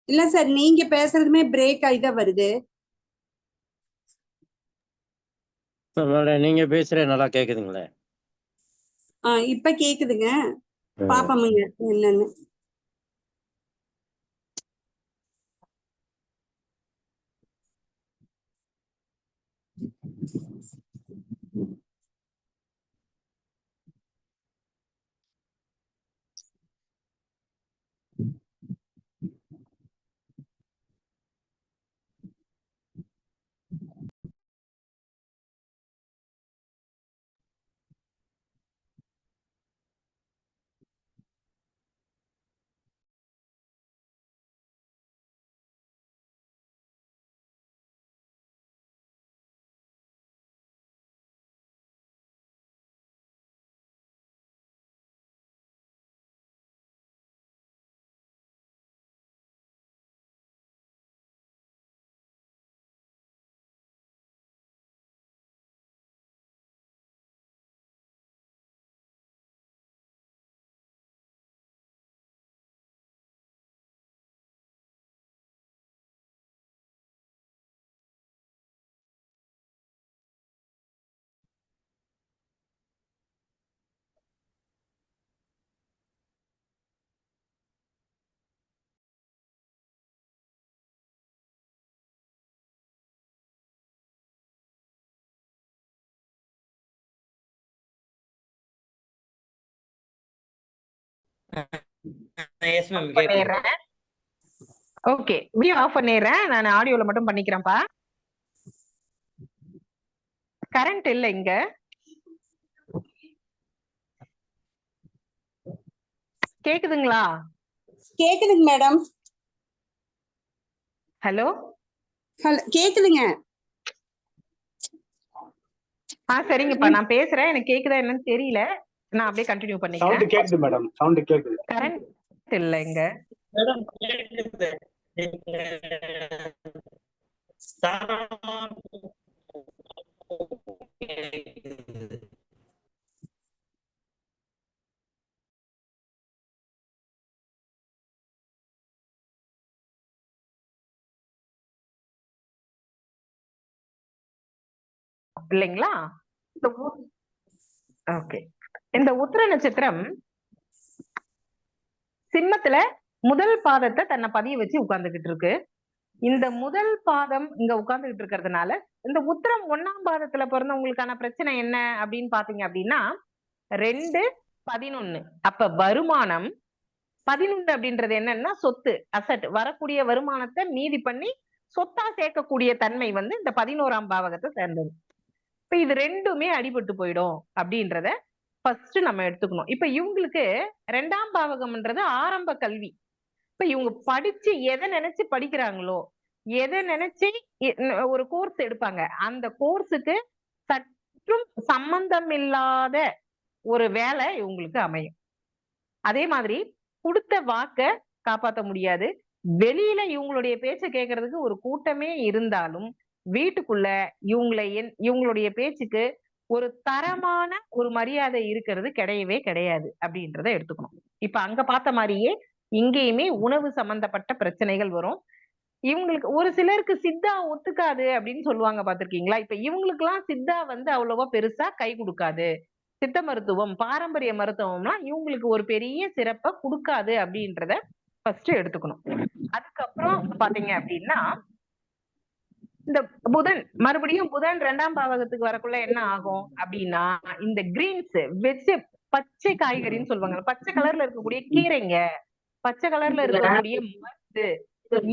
[SPEAKER 2] இல்ல சார், நீங்க பேசுறதுமே பிரேக் ஆகி தான் வருது.
[SPEAKER 7] நீங்க பேசுற நல்லா கேக்குதுங்களே.
[SPEAKER 2] இப்ப கேக்குதுங்க, பாப்போமுங்க என்னன்னு.
[SPEAKER 6] எஸ் மேம் கேக்குது.
[SPEAKER 4] பண்ணிடுறேன். ஓகே, வீடியோ ஆஃப் பண்ணிடுறேன். நான் ஆடியோல மட்டும் பண்ணிக்கிறேன்ப்பா. கரண்ட் இல்ல இங்க. கேக்குதுங்களா?
[SPEAKER 2] கேக்குதுங்க மேடம்.
[SPEAKER 4] ஹலோ,
[SPEAKER 2] கேக்குதுங்க.
[SPEAKER 4] சரிங்கப்பா, நான் பேசுறேன். எனக்கு கேக்குதா என்னன்னு தெரியல. நான் அப்படியே கண்டினியூ பண்ணிக்கிறேன்.
[SPEAKER 7] சவுண்ட் கேக்குது மேடம், சவுண்ட் கேக்குது.
[SPEAKER 4] கரண்ட் இல்ல இங்க.
[SPEAKER 6] மேடம் கேக்குது.
[SPEAKER 4] இல்லைங்களா? ஓகே, இந்த உத்திர நட்சத்திரம் சிம்மத்துல முதல் பாதத்தை தன்னை பதிய வச்சு உட்கார்ந்துகிட்டு இருக்கு. இந்த முதல் பாதம் இங்க உட்கார்ந்துகிட்டு இருக்கிறதுனால இந்த உத்திரம் 1ஆம் பாதத்துல பிறந்தவங்களுக்கான பிரச்சனை என்ன அப்படின்னு பாத்தீங்க அப்படின்னா 2-11. அப்ப வருமானம் 11 அப்படின்றது என்னன்னா சொத்து, அசட், வரக்கூடிய வருமானத்தை மீதி பண்ணி சொத்தா சேர்க்கக்கூடிய தன்மை வந்து இந்த 11ஆம் பாவகத்தை சேர்ந்தது. இப்ப இது ரெண்டுமே அடிபட்டு போயிடும் அப்படின்றத ஃபர்ஸ்ட் நம்ம எடுத்துக்கணும். இப்ப இவங்களுக்கு 2ஆம் பாவகம்ன்றது ஆரம்ப கல்வி. இப்ப இவங்க படிச்சு எதை நினைச்சு படிக்கிறாங்களோ, எதை நினைச்சு ஒரு கோர்ஸ் எடுப்பாங்க, அந்த கோர்ஸுக்கு சற்றும் சம்பந்தம் இல்லாத ஒரு வேலை இவங்களுக்கு அமையும். அதே மாதிரி கொடுத்த வாக்க காப்பாற்ற முடியாது. வெளியில இவங்களுடைய பேச்சை கேட்கறதுக்கு ஒரு கூட்டமே இருந்தாலும் வீட்டுக்குள்ள இவங்களுடைய பேச்சுக்கு ஒரு தரமான ஒரு மரியாதை இருக்கிறது கிடையவே கிடையாது அப்படின்றத எடுத்துக்கணும். இப்ப அங்க பார்த்த மாதிரியே இங்கேயுமே உணவு சம்பந்தப்பட்ட பிரச்சனைகள் வரும். இவங்களுக்கு ஒரு சிலருக்கு சித்தா ஒத்துக்காது அப்படின்னு சொல்லுவாங்க, பாத்திருக்கீங்களா? இப்ப இவங்களுக்கு எல்லாம் சித்தா வந்து அவ்வளவா பெருசா கை கொடுக்காது. சித்த மருத்துவம், பாரம்பரிய மருத்துவம்லாம் இவங்களுக்கு ஒரு பெரிய சிறப்பை கொடுக்காது அப்படின்றத ஃபர்ஸ்ட் எடுத்துக்கணும். அதுக்கப்புறம் பாத்தீங்க அப்படின்னா இந்த புதன், மறுபடியும் புதன் 2ஆம் பாவகத்துக்கு வரக்குள்ள என்ன ஆகும் அப்படின்னா இந்த கிரீன்ஸ், பச்சை காய்கறின்னு சொல்லுவாங்க, பச்சை கலர்ல இருக்கக்கூடிய கீரைங்க, பச்சை கலர்ல இருக்கக்கூடிய மருந்து,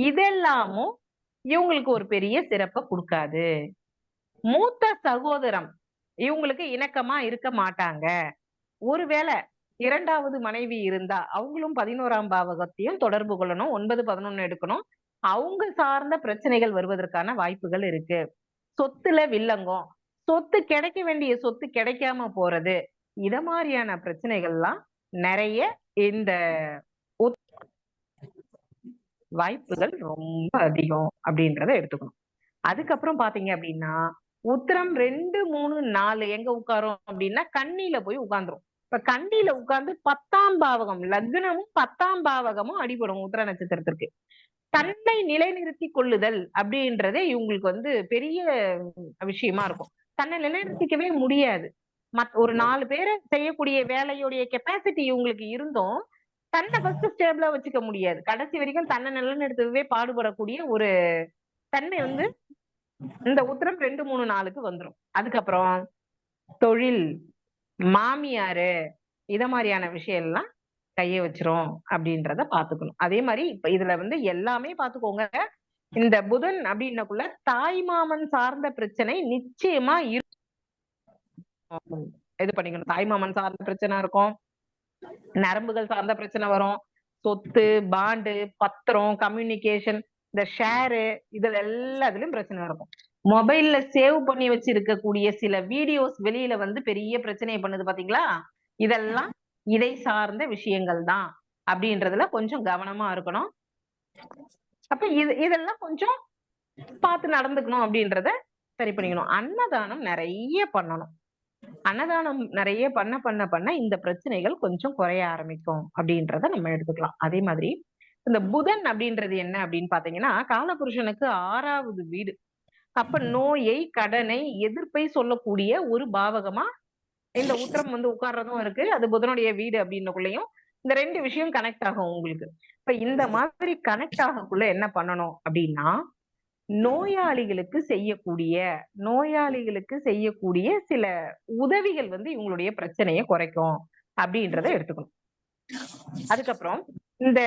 [SPEAKER 4] இதெல்லாமும் இவங்களுக்கு ஒரு பெரிய சிறப்பை கொடுக்காது. மூத்த சகோதரம் இவங்களுக்கு இணக்கமா இருக்க மாட்டாங்க. ஒருவேளை 2வது மனைவி இருந்தா அவங்களும் 11ஆம் பாவகத்தையும் தொடர்பு கொள்ளணும். 9-11 எடுக்கணும். அவங்க சார்ந்த பிரச்சனைகள் வருவதற்கான வாய்ப்புகள் இருக்கு. சொத்துல வில்லங்கம், சொத்து கிடைக்க வேண்டிய சொத்து கிடைக்காம போறது, இத மாதிரியான பிரச்சனைகள்லாம் நிறைய இந்த வாய்ப்புகள் ரொம்ப அதிகம் அப்படின்றத எடுத்துக்கணும். அதுக்கப்புறம் பாத்தீங்க அப்படின்னா உத்திரம் 2, 3, 4 எங்க உட்காரும் அப்படின்னா கன்னியில போய் உட்கார்ந்துரும். இப்ப கன்னியில உட்கார்ந்து 10ஆம் பாவகம், லக்னமும் 10ஆம் பாவகமும் அடிபடும் உத்திர நட்சத்திரத்திற்கு. தன்னை நிலைநிறுத்தி கொள்ளுதல் அப்படின்றதே இவங்களுக்கு வந்து பெரிய விஷயமா இருக்கும். தன்னை நிலைநிறுத்திக்கவே முடியாது. ஒரு 4 பேரை செய்யக்கூடிய வேலையுடைய கெப்பாசிட்டி இவங்களுக்கு இருந்தும் தன்னை ஃபர்ஸ்ட் ஸ்டேபிளா வச்சுக்க முடியாது. கடைசி வரைக்கும் தன்னை நிலைநிறுத்தவே பாடுபடக்கூடிய ஒரு தன்மை வந்து இந்த உத்திரம் 2, 3, 4க்கு வந்துரும். அதுக்கப்புறம் தொழில், மாமியாரு, இத மாதிரியான விஷயம் எல்லாம் கைய வச்சிரும் அப்படின்றத பாத்துக்கணும். அதே மாதிரி இப்ப இதுல வந்து எல்லாமே பாத்துக்கோங்க. இந்த புதன் அப்படின்னக்குள்ள தாய் மாமன் சார்ந்த பிரச்சனை நிச்சயமா இது பண்ணிக்கணும். தாய் மாமன் சார்ந்த பிரச்சனை இருக்கும், நரம்புகள் சார்ந்த பிரச்சனை வரும், சொத்து, பாண்டு, பத்திரம், கம்யூனிகேஷன், இந்த ஷேரு, இதுல எல்லாத்துலயும் பிரச்சனை இருக்கும். மொபைல்ல சேவ் பண்ணி வச்சிருக்கக்கூடிய சில வீடியோஸ் வெளியில வந்து பெரிய பிரச்சனையை பண்ணுது பாத்தீங்களா? இதெல்லாம் இதை சார்ந்த விஷயங்கள் தான் அப்படின்றதுல கொஞ்சம் கவனமா இருக்கணும். அப்ப இதெல்லாம் கொஞ்சம் பார்த்து நடந்துக்கணும் அப்படின்றத சரி பண்ணிக்கணும். அன்னதானம் நிறைய பண்ணணும். அன்னதானம் நிறைய பண்ண இந்த பிரச்சனைகள் கொஞ்சம் குறைய ஆரம்பிக்கும் அப்படின்றத நம்ம எடுத்துக்கலாம். அதே மாதிரி இந்த புதன் அப்படின்றது என்ன அப்படின்னு பாத்தீங்கன்னா காலபுருஷனுக்கு 6வது வீடு. அப்ப நோயை, கடனை, எதிர்ப்பை சொல்லக்கூடிய ஒரு பாவகமா இந்த உத்திரம் வந்து உட்கார்றதும் இருக்கு. அது புதனுடைய வீடு அப்படின்னுக்குள்ளயும் இந்த 2 விஷயம் கனெக்ட் ஆகும் உங்களுக்கு. இப்ப இந்த மாதிரி கனெக்ட் ஆகக்குள்ள என்ன பண்ணணும் அப்படின்னா நோயாளிகளுக்கு செய்யக்கூடிய சில உதவிகள் வந்து இவங்களுடைய பிரச்சனையை குறைக்கும் அப்படின்றத எடுத்துக்கணும். அதுக்கப்புறம் இந்த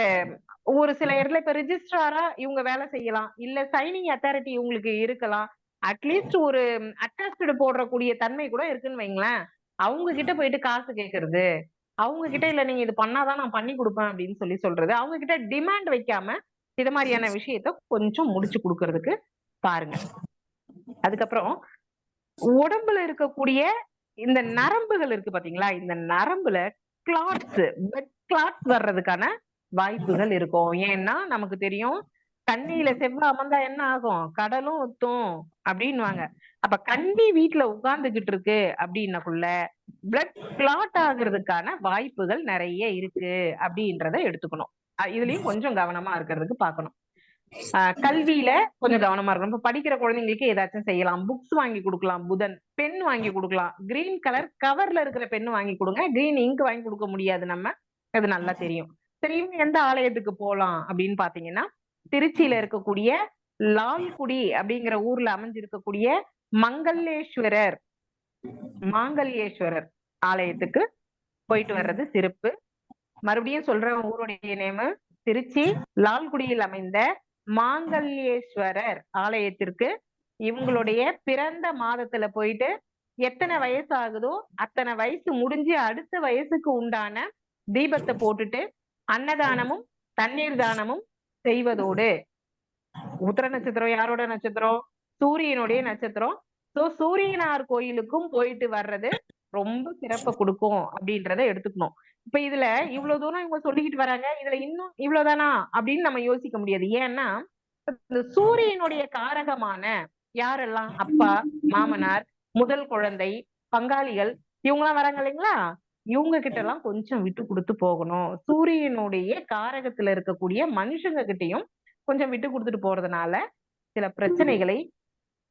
[SPEAKER 4] ஒரு சில இடத்துல இப்ப ரிஜிஸ்ட்ராரா இவங்க வேலை செய்யலாம், இல்ல சைனிங் அத்தாரிட்டி இவங்களுக்கு இருக்கலாம், அட்லீஸ்ட் ஒரு அட்டாஸ்டு போடக்கூடிய தன்மை கூட இருக்குன்னு வைங்களேன். அவங்க கிட்ட போயிட்டு காசு கேட்கறது, அவங்க கிட்ட இல்ல நீங்க இது பண்ணாதான் நான் பண்ணி கொடுப்பேன் அப்படின்னு சொல்றது, அவங்க கிட்ட டிமாண்ட் வைக்காம இது மாதிரியான விஷயத்த கொஞ்சம் முடிச்சு கொடுக்கறதுக்கு பாருங்க. அதுக்கப்புறம் உடம்புல இருக்கக்கூடிய இந்த நரம்புகள் இருக்கு பாத்தீங்களா, இந்த நரம்புல கிளாட்ஸ், பிளட் கிளாட்ஸ் வர்றதுக்கான வாய்ப்புகள் இருக்கும். ஏன்னா நமக்கு தெரியும் கண்ணியில செவ்வா அமர்ந்தா என்ன ஆகும், கடலும் ஒத்தும் அப்படின்னுவாங்க. அப்ப கண்ணி வீட்டுல உட்கார்ந்துகிட்டு இருக்கு அப்படின்னக்குள்ள பிளட் கிளாட் ஆகுறதுக்கான வாய்ப்புகள் நிறைய இருக்கு அப்படின்றத எடுத்துக்கணும். இதுலயும் கொஞ்சம் கவனமா இருக்கிறதுக்கு பாக்கணும். கல்வியில கொஞ்சம் கவனமா இருக்கணும். இப்ப படிக்கிற குழந்தைங்களுக்கு ஏதாச்சும் செய்யலாம், புக்ஸ் வாங்கி கொடுக்கலாம், புதன் பென் வாங்கி கொடுக்கலாம், கிரீன் கலர் கவர்ல இருக்கிற பென் வாங்கி கொடுங்க, கிரீன் இங்க் வாங்கி கொடுக்க முடியாது நம்ம, அது நல்லா தெரியும். தெரியும். எந்த ஆலயத்துக்கு போலாம் அப்படின்னு பாத்தீங்கன்னா, திருச்சியில இருக்கக்கூடிய லால்குடி அப்படிங்கிற ஊர்ல அமைஞ்சிருக்கக்கூடிய மாங்கல்யேஸ்வரர் ஆலயத்துக்கு போயிட்டு வர்றது சிறப்பு. மறுபடியும் சொல்ற ஊருடைய நேமு திருச்சி லால்குடியில் அமைந்த மாங்கல்யேஸ்வரர் ஆலயத்திற்கு இவங்களுடைய பிறந்த மாதத்துல போயிட்டு எத்தனை வயசு ஆகுதோ அத்தனை வயசு முடிஞ்சு அடுத்த வயசுக்கு உண்டான தீபத்தை போட்டுட்டு அன்னதானமும் தண்ணீர் தானமும் செய்வதோடு, உத்திர நட்சத்திரம் யாரோட நட்சத்திரம், சூரியனுடைய நட்சத்திரம். சோ சூரியனார் கோயிலுக்கும் போயிட்டு வர்றது ரொம்ப சிறப்பை கொடுக்கும் அப்படின்றத எடுத்துக்கணும். இப்ப இதுல இவ்வளவு தூரம் இவங்க சொல்லிக்கிட்டு வராங்க, இதுல இன்னும் இவ்வளவுதானா அப்படின்னு நம்ம யோசிக்க முடியாது. ஏன்னா இந்த சூரியனுடைய காரகமான யாரெல்லாம் அப்பா, மாமனார், முதல் குழந்தை, பங்காளிகள் இவங்க எல்லாம் வராங்க இல்லைங்களா, இவங்க கிட்ட எல்லாம் கொஞ்சம் விட்டு கொடுத்து போகணும். சூரியனுடைய காரகத்துல இருக்கக்கூடிய மனுஷங்க கிட்டையும் கொஞ்சம் விட்டு கொடுத்துட்டு போறதுனால சில பிரச்சனைகளை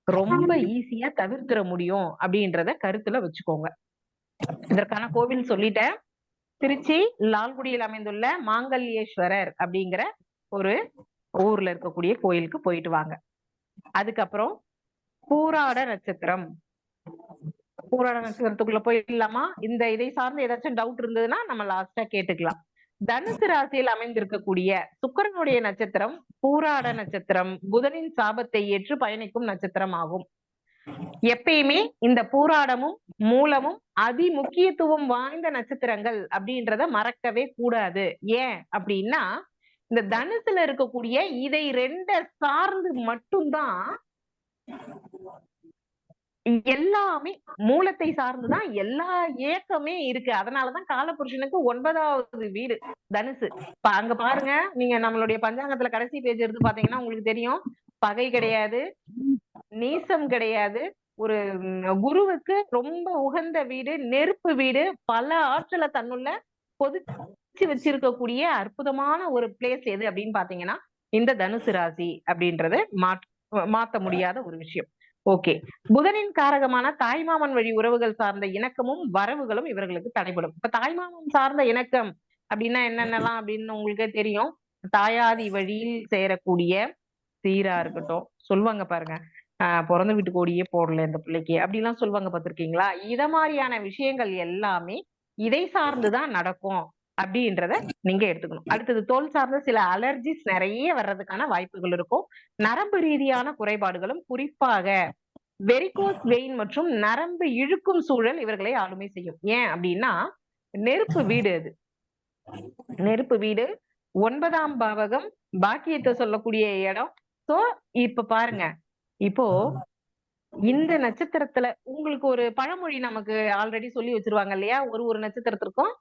[SPEAKER 4] ரொம்ப ஈஸியா தவிர்த்திட முடியும் அப்படின்றத கருத்துல வச்சுக்கோங்க. இதற்கான கோவில் சொல்லிட்டேன். திருச்சி லால்குடியில் அமைந்துள்ள மாங்கல்யேஸ்வரர் அப்படிங்கிற ஒரு ஊர்ல இருக்கக்கூடிய கோயிலுக்கு போயிட்டு வாங்க. அதுக்கப்புறம் பூராட நட்சத்திரம். பூராட நட்சத்திரத்துக்குள்ள போயிடலாமா? இந்த இதை சார்ந்து ஏதாச்சும் டவுட் இருந்ததுன்னா நம்ம லாஸ்டா கேட்டுக்கலாம். தனுசு ராசியில் அமைந்திருக்கக்கூடிய சுக்கிரனுடைய நட்சத்திரம் பூராட நட்சத்திரம் புதனின் சாபத்தை ஏற்று பயணிக்கும் நட்சத்திரம் ஆகும். எப்பயுமே இந்த பூராடமும் மூலமும் அதி முக்கியத்துவம் வாய்ந்த நட்சத்திரங்கள் அப்படின்றத மறக்கவே கூடாது. ஏன் அப்படின்னா இந்த தனுசுல இருக்கக்கூடிய இதை ரெண்ட சார்ந்து மட்டும்தான் எல்லாமே, மூலத்தை சார்ந்துதான் எல்லா இயக்கமே இருக்கு. அதனாலதான் காலபுருஷனுக்கு 9வது வீடு தனுசு. அங்க பாருங்க, நீங்க நம்மளுடைய பஞ்சாங்கத்துல கடைசி பேஜ் எடுத்து பாத்தீங்கன்னா உங்களுக்கு தெரியும், பகை கிடையாது, நீசம் கிடையாது, ஒரு குருவுக்கு ரொம்ப உகந்த வீடு, நெருப்பு வீடு, பல ஆற்றலை தன்னுள்ள பொதிச்சு வச்சிருக்கக்கூடிய அற்புதமான ஒரு பிளேஸ் எது அப்படின்னு பாத்தீங்கன்னா இந்த தனுசு ராசி அப்படின்றது மாத்த முடியாத ஒரு விஷயம். ஓகே. புதனின் காரகமான தாய்மாமன் வழி உறவுகள் சார்ந்த இணக்கமும் வரவுகளும் இவர்களுக்கு தடைபடும். இப்ப தாய்மாமன் சார்ந்த இணக்கம் அப்படின்னா என்னென்னலாம் அப்படின்னு உங்களுக்கே தெரியும். தாயாதி வழியில் சேரக்கூடிய சீரா இருக்கட்டும், சொல்லுவாங்க பாருங்க, பிறந்த வீட்டு கோடியே போடல இந்த பிள்ளைக்கு அப்படிலாம் சொல்லுவாங்க, பார்த்திருக்கீங்களா? இத மாதிரியான விஷயங்கள் எல்லாமே இதை சார்ந்துதான் நடக்கும் அப்படின்றத நீங்க எடுத்துக்கணும். அடுத்தது தோல் சார்ந்த சில அலர்ஜிஸ் நிறைய வர்றதுக்கான வாய்ப்புகள் இருக்கும். நரம்பு ரீதியான குறைபாடுகளும், குறிப்பாக வெரிகோஸ் வெயின் மற்றும் நரம்பு இழுக்கும் சூழல் இவர்களை ஆளுமை செய்யும். ஏன் அப்படின்னா நெருப்பு வீடு, அது நெருப்பு வீடு, 9ஆம் பாவகம், பாக்கியத்தை சொல்லக்கூடிய இடம். சோ இப்ப பாருங்க, இப்போ இந்த நட்சத்திரத்துல உங்களுக்கு ஒரு பழமொழி நமக்கு ஆல்ரெடி சொல்லி வச்சிருவாங்க இல்லையா, ஒரு நட்சத்திரத்திற்கும்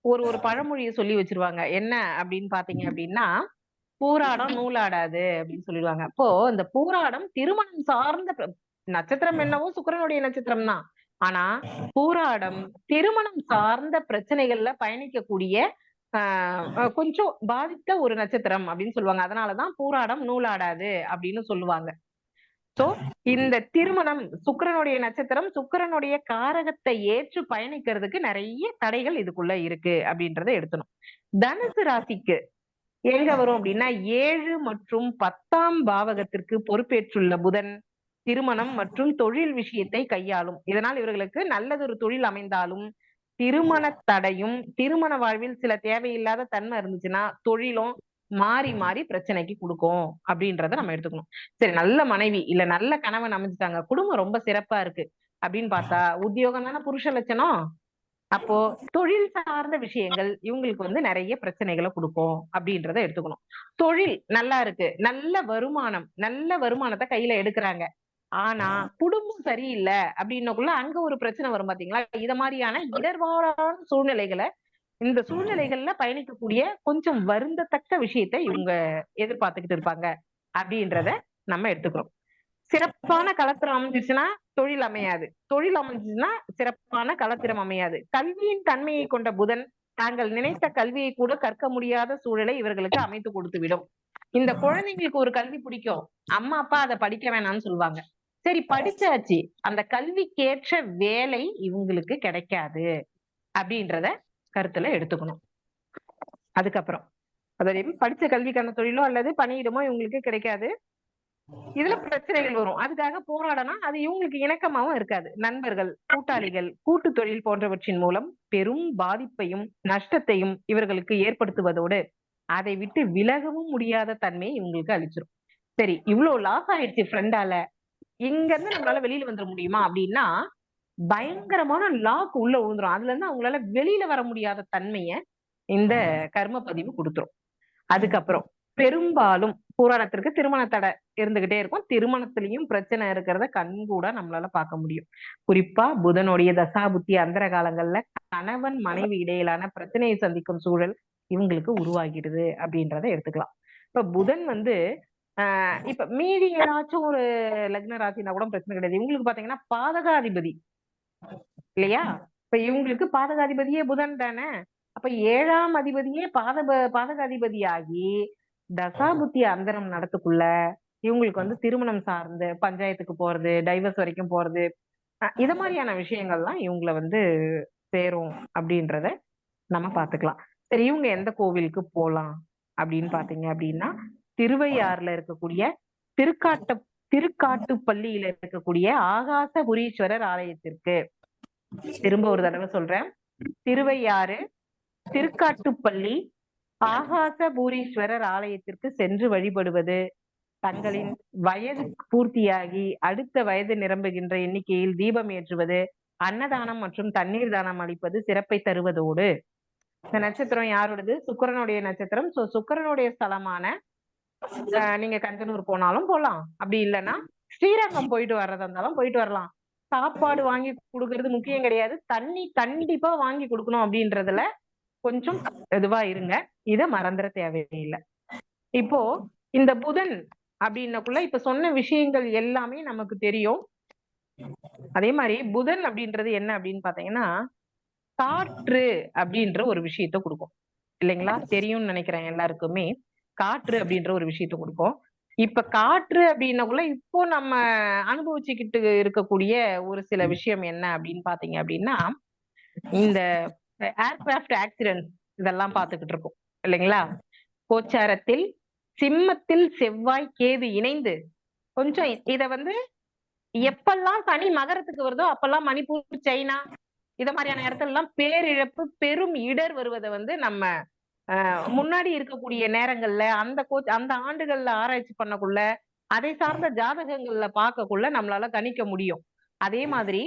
[SPEAKER 4] ஒரு பழமொழியை சொல்லி வச்சிருவாங்க. என்ன அப்படின்னு பாத்தீங்க அப்படின்னா, பூராடம் நூலாடாது அப்படின்னு சொல்லிடுவாங்க. அப்போ இந்த பூராடம் திருமணம் சார்ந்த நட்சத்திரம் என்னவோ சுக்கிரனுடைய நட்சத்திரம் தான். ஆனா பூராடம் திருமணம் சார்ந்த பிரச்சனைகள்ல பயணிக்கக்கூடிய கொஞ்சம் பாதித்த ஒரு நட்சத்திரம் அப்படின்னு சொல்லுவாங்க. அதனாலதான் பூராடம் நூலாடாது அப்படின்னு சொல்லுவாங்க. சோ இந்த திருமணம் சுக்கிரனுடைய நட்சத்திரம், சுக்கிரனுடைய காரகத்தை ஏற்று பயணிக்கிறதுக்கு நிறைய தடைகள் இதுக்குள்ள இருக்கு அப்படின்றத எடுத்தணும். தனுசு ராசிக்கு எங்க வரும் அப்படின்னா 7 மற்றும் 10ஆம் பாவகத்திற்கு பொறுப்பேற்றுள்ள புதன் திருமணம் மற்றும் தொழில் விஷயத்தை கையாளும். இதனால் இவர்களுக்கு நல்லதொரு தொழில் அமைந்தாலும் திருமண தடையும், திருமண வாழ்வில் சில தேவையில்லாத தன்மை இருந்துச்சுன்னா தொழிலும் மாறி மாறி பிரச்சனைக்கு கொடுக்கும் அப்படின்றத நம்ம எடுத்துக்கணும். சரி, நல்ல மனைவி இல்ல நல்ல கணவன் அமைஞ்சிட்டாங்க, குடும்பம் ரொம்ப சிறப்பா இருக்கு அப்படின்னு பார்த்தா உத்தியோகம் தானே புருஷ லட்சணம். அப்போ தொழில் சார்ந்த விஷயங்கள் இவங்களுக்கு வந்து நிறைய பிரச்சனைகளை கொடுக்கும் அப்படின்றத எடுத்துக்கணும். தொழில் நல்லா இருக்கு, நல்ல வருமானத்தை கையில எடுக்கிறாங்க, ஆனா குடும்பம் சரியில்லை அப்படின்னக்குள்ள அங்க ஒரு பிரச்சனை வரும் பாத்தீங்களா. இத மாதிரியான இடர்பாடான சூழ்நிலைகளை, இந்த சூழ்நிலைகள்ல பயணிக்கக்கூடிய கொஞ்சம் வருந்தத்தக்க விஷயத்தை இவங்க எதிர்பார்த்துக்கிட்டு இருப்பாங்க அப்படின்றத நம்ம எடுத்துக்கிறோம். சிறப்பான களத்திரம் அமைஞ்சிச்சுன்னா தொழில் அமையாது, தொழில் அமைஞ்சுச்சுன்னா சிறப்பான களத்திரம் அமையாது. கல்வியின் தன்மையை கொண்ட புதன் தாங்கள் நினைத்த கல்வியை கூட கற்க முடியாத சூழலை இவர்களுக்கு அமைத்து கொடுத்து விடும். இந்த குழந்தைங்களுக்கு ஒரு கல்வி பிடிக்கும், அம்மா அப்பா அதை படிக்க வேணாம்னு சொல்லுவாங்க. சரி, படிச்சாச்சு, அந்த கல்விக்கேற்ற வேலை இவங்களுக்கு கிடைக்காது அப்படின்றத கருத்துல எடுத்துக்கணும். அதுக்கப்புறம் அதாவது படிச்ச கல்விக்கான தொழிலோ அல்லது பணியிடமோ இவங்களுக்கு கிடைக்காது, இதுல பிரச்சனைகள் வரும். அதுக்காக போராடணும், அது இவங்களுக்கு இணக்கமாவும் இருக்காது. நண்பர்கள், கூட்டாளிகள், கூட்டு தொழில் போன்றவற்றின் மூலம் பெரும் பாதிப்பையும் நஷ்டத்தையும் இவர்களுக்கு ஏற்படுத்துவதோடு அதை விட்டு விலகவும் முடியாத தன்மையை இவங்களுக்கு அளிச்சிடும். சரி, இவ்வளவு லாஸ் ஆயிடுச்சு ஃப்ரெண்டால, இங்க இருந்து நம்மளால வெளியில வந்துட முடியுமா அப்படின்னா பயங்கரமான லாக் உள்ள விழுந்துரும். அதுல இருந்து அவங்களால வெளியில வர முடியாத தன்மைய இந்த கர்ம பதிவு கொடுத்துரும். அதுக்கப்புறம் பெரும்பாலும் புராணத்திற்கு திருமண தடை இருந்துகிட்டே இருக்கும். திருமணத்திலையும் பிரச்சனை இருக்கிறத கண்கூட நம்மளால பார்க்க முடியும். குறிப்பா புதனுடைய தசாபுத்தி அந்தர காலங்கள்ல கணவன் மனைவி இடையிலான பிரச்சனையை சந்திக்கும் சூழல் இவங்களுக்கு உருவாகிடுது அப்படின்றத எடுத்துக்கலாம். இப்ப புதன் வந்து இப்ப மீதி ஏதாச்சும் ஒரு லக்ன ராசினா கூட பிரச்சனை கிடையாது. இவங்களுக்கு பாத்தீங்கன்னா பாதகாதிபதி இல்லையா. இப்ப இவங்களுக்கு பாதகாதிபதியே புதன் தானே. அப்ப 7ஆம் அதிபதியே பாதகாதிபதியாகி தசாபுத்தி அந்தரம் நடத்துக்குள்ள இவங்களுக்கு வந்து திருமணம் சார்ந்து பஞ்சாயத்துக்கு போறது, டைவர்ஸ் வரைக்கும் போறது, இத மாதிரியான விஷயங்கள்லாம் இவங்களை வந்து சேரும் அப்படின்றத நம்ம பாத்துக்கலாம். சரி, இவங்க எந்த கோவிலுக்கு போலாம் அப்படின்னு பாத்தீங்க அப்படின்னா திருவையாறுல இருக்கக்கூடிய திருக்காட்டுப்பள்ளியில இருக்கக்கூடிய ஆகாசபுரீஸ்வரர் ஆலயத்திற்கு, திரும்ப ஒரு தடவை சொல்றேன், திருவையாறு திருக்காட்டுப்பள்ளி ஆகாசபூரீஸ்வரர் ஆலயத்திற்கு சென்று வழிபடுவது தங்களின் வயது பூர்த்தியாகி அடுத்த வயது நிரம்புகின்ற எண்ணிக்கையில் தீபம் ஏற்றுவது, அன்னதானம் மற்றும் தண்ணீர் தானம் அளிப்பது சிறப்பை தருவதோடு, இந்த நட்சத்திரம் யாரோடது? சுக்கிரனுடைய நட்சத்திரம். சோ சுக்கிரனுடைய ஸ்தலமான நீங்க கஞ்சனூர் போனாலும் போலாம், அப்படி இல்லைன்னா ஸ்ரீரங்கம் போயிட்டு வர்றதா இருந்தாலும் போயிட்டு வரலாம். சாப்பாடு வாங்கி கொடுக்கறது முக்கியம் கிடையாது, தண்ணி கண்டிப்பா வாங்கி கொடுக்கணும் அப்படின்றதுல கொஞ்சம் இதுவா இருங்க, இத மறந்துட தேவையில்லை. இப்போ இந்த புதன் அப்படின்னக்குள்ள இப்ப சொன்ன விஷயங்கள் எல்லாமே நமக்கு தெரியும். அதே மாதிரி புதன் அப்படின்றது என்ன அப்படின்னு பாத்தீங்கன்னா காற்று அப்படின்ற ஒரு விஷயத்த கொடுக்கும் இல்லைங்களா. தெரியும்னு நினைக்கிறேன் எல்லாருக்குமே. காற்று அப்படின்ற ஒரு விஷயத்த கொடுக்கும். இப்ப காற்று அப்படின்னக்குள்ள இப்போ நம்ம அனுபவிச்சுக்கிட்டு இருக்கக்கூடிய ஒரு சில விஷயம் என்ன அப்படின்னு பாத்தீங்க அப்படின்னா இந்த ஏர்கிராஃப்ட் ஆக்சிடென்ட் இதெல்லாம் பார்த்துக்கிட்டு இருக்கோம் இல்லைங்களா. கோச்சாரத்தில் சிம்மத்தில் செவ்வாய் கேது இணைந்து கொஞ்சம் இத வந்து எப்பெல்லாம் சனி மகரத்துக்கு வருதோ அப்பெல்லாம் மணிப்பூர், சைனா இத மாதிரியான இடத்துல எல்லாம் பேரிழப்பு, பெரும் இடர் வருவதை வந்து நம்ம முன்னாடி இருக்கக்கூடிய நேரங்கள்ல அந்த ஆண்டுகள்ல ஆராய்ச்சி பண்ணக்குள்ள அதை சார்ந்த ஜாதகங்கள்ல பார்க்கக்குள்ள நம்மளால கணிக்க முடியும். அதே மாதிரி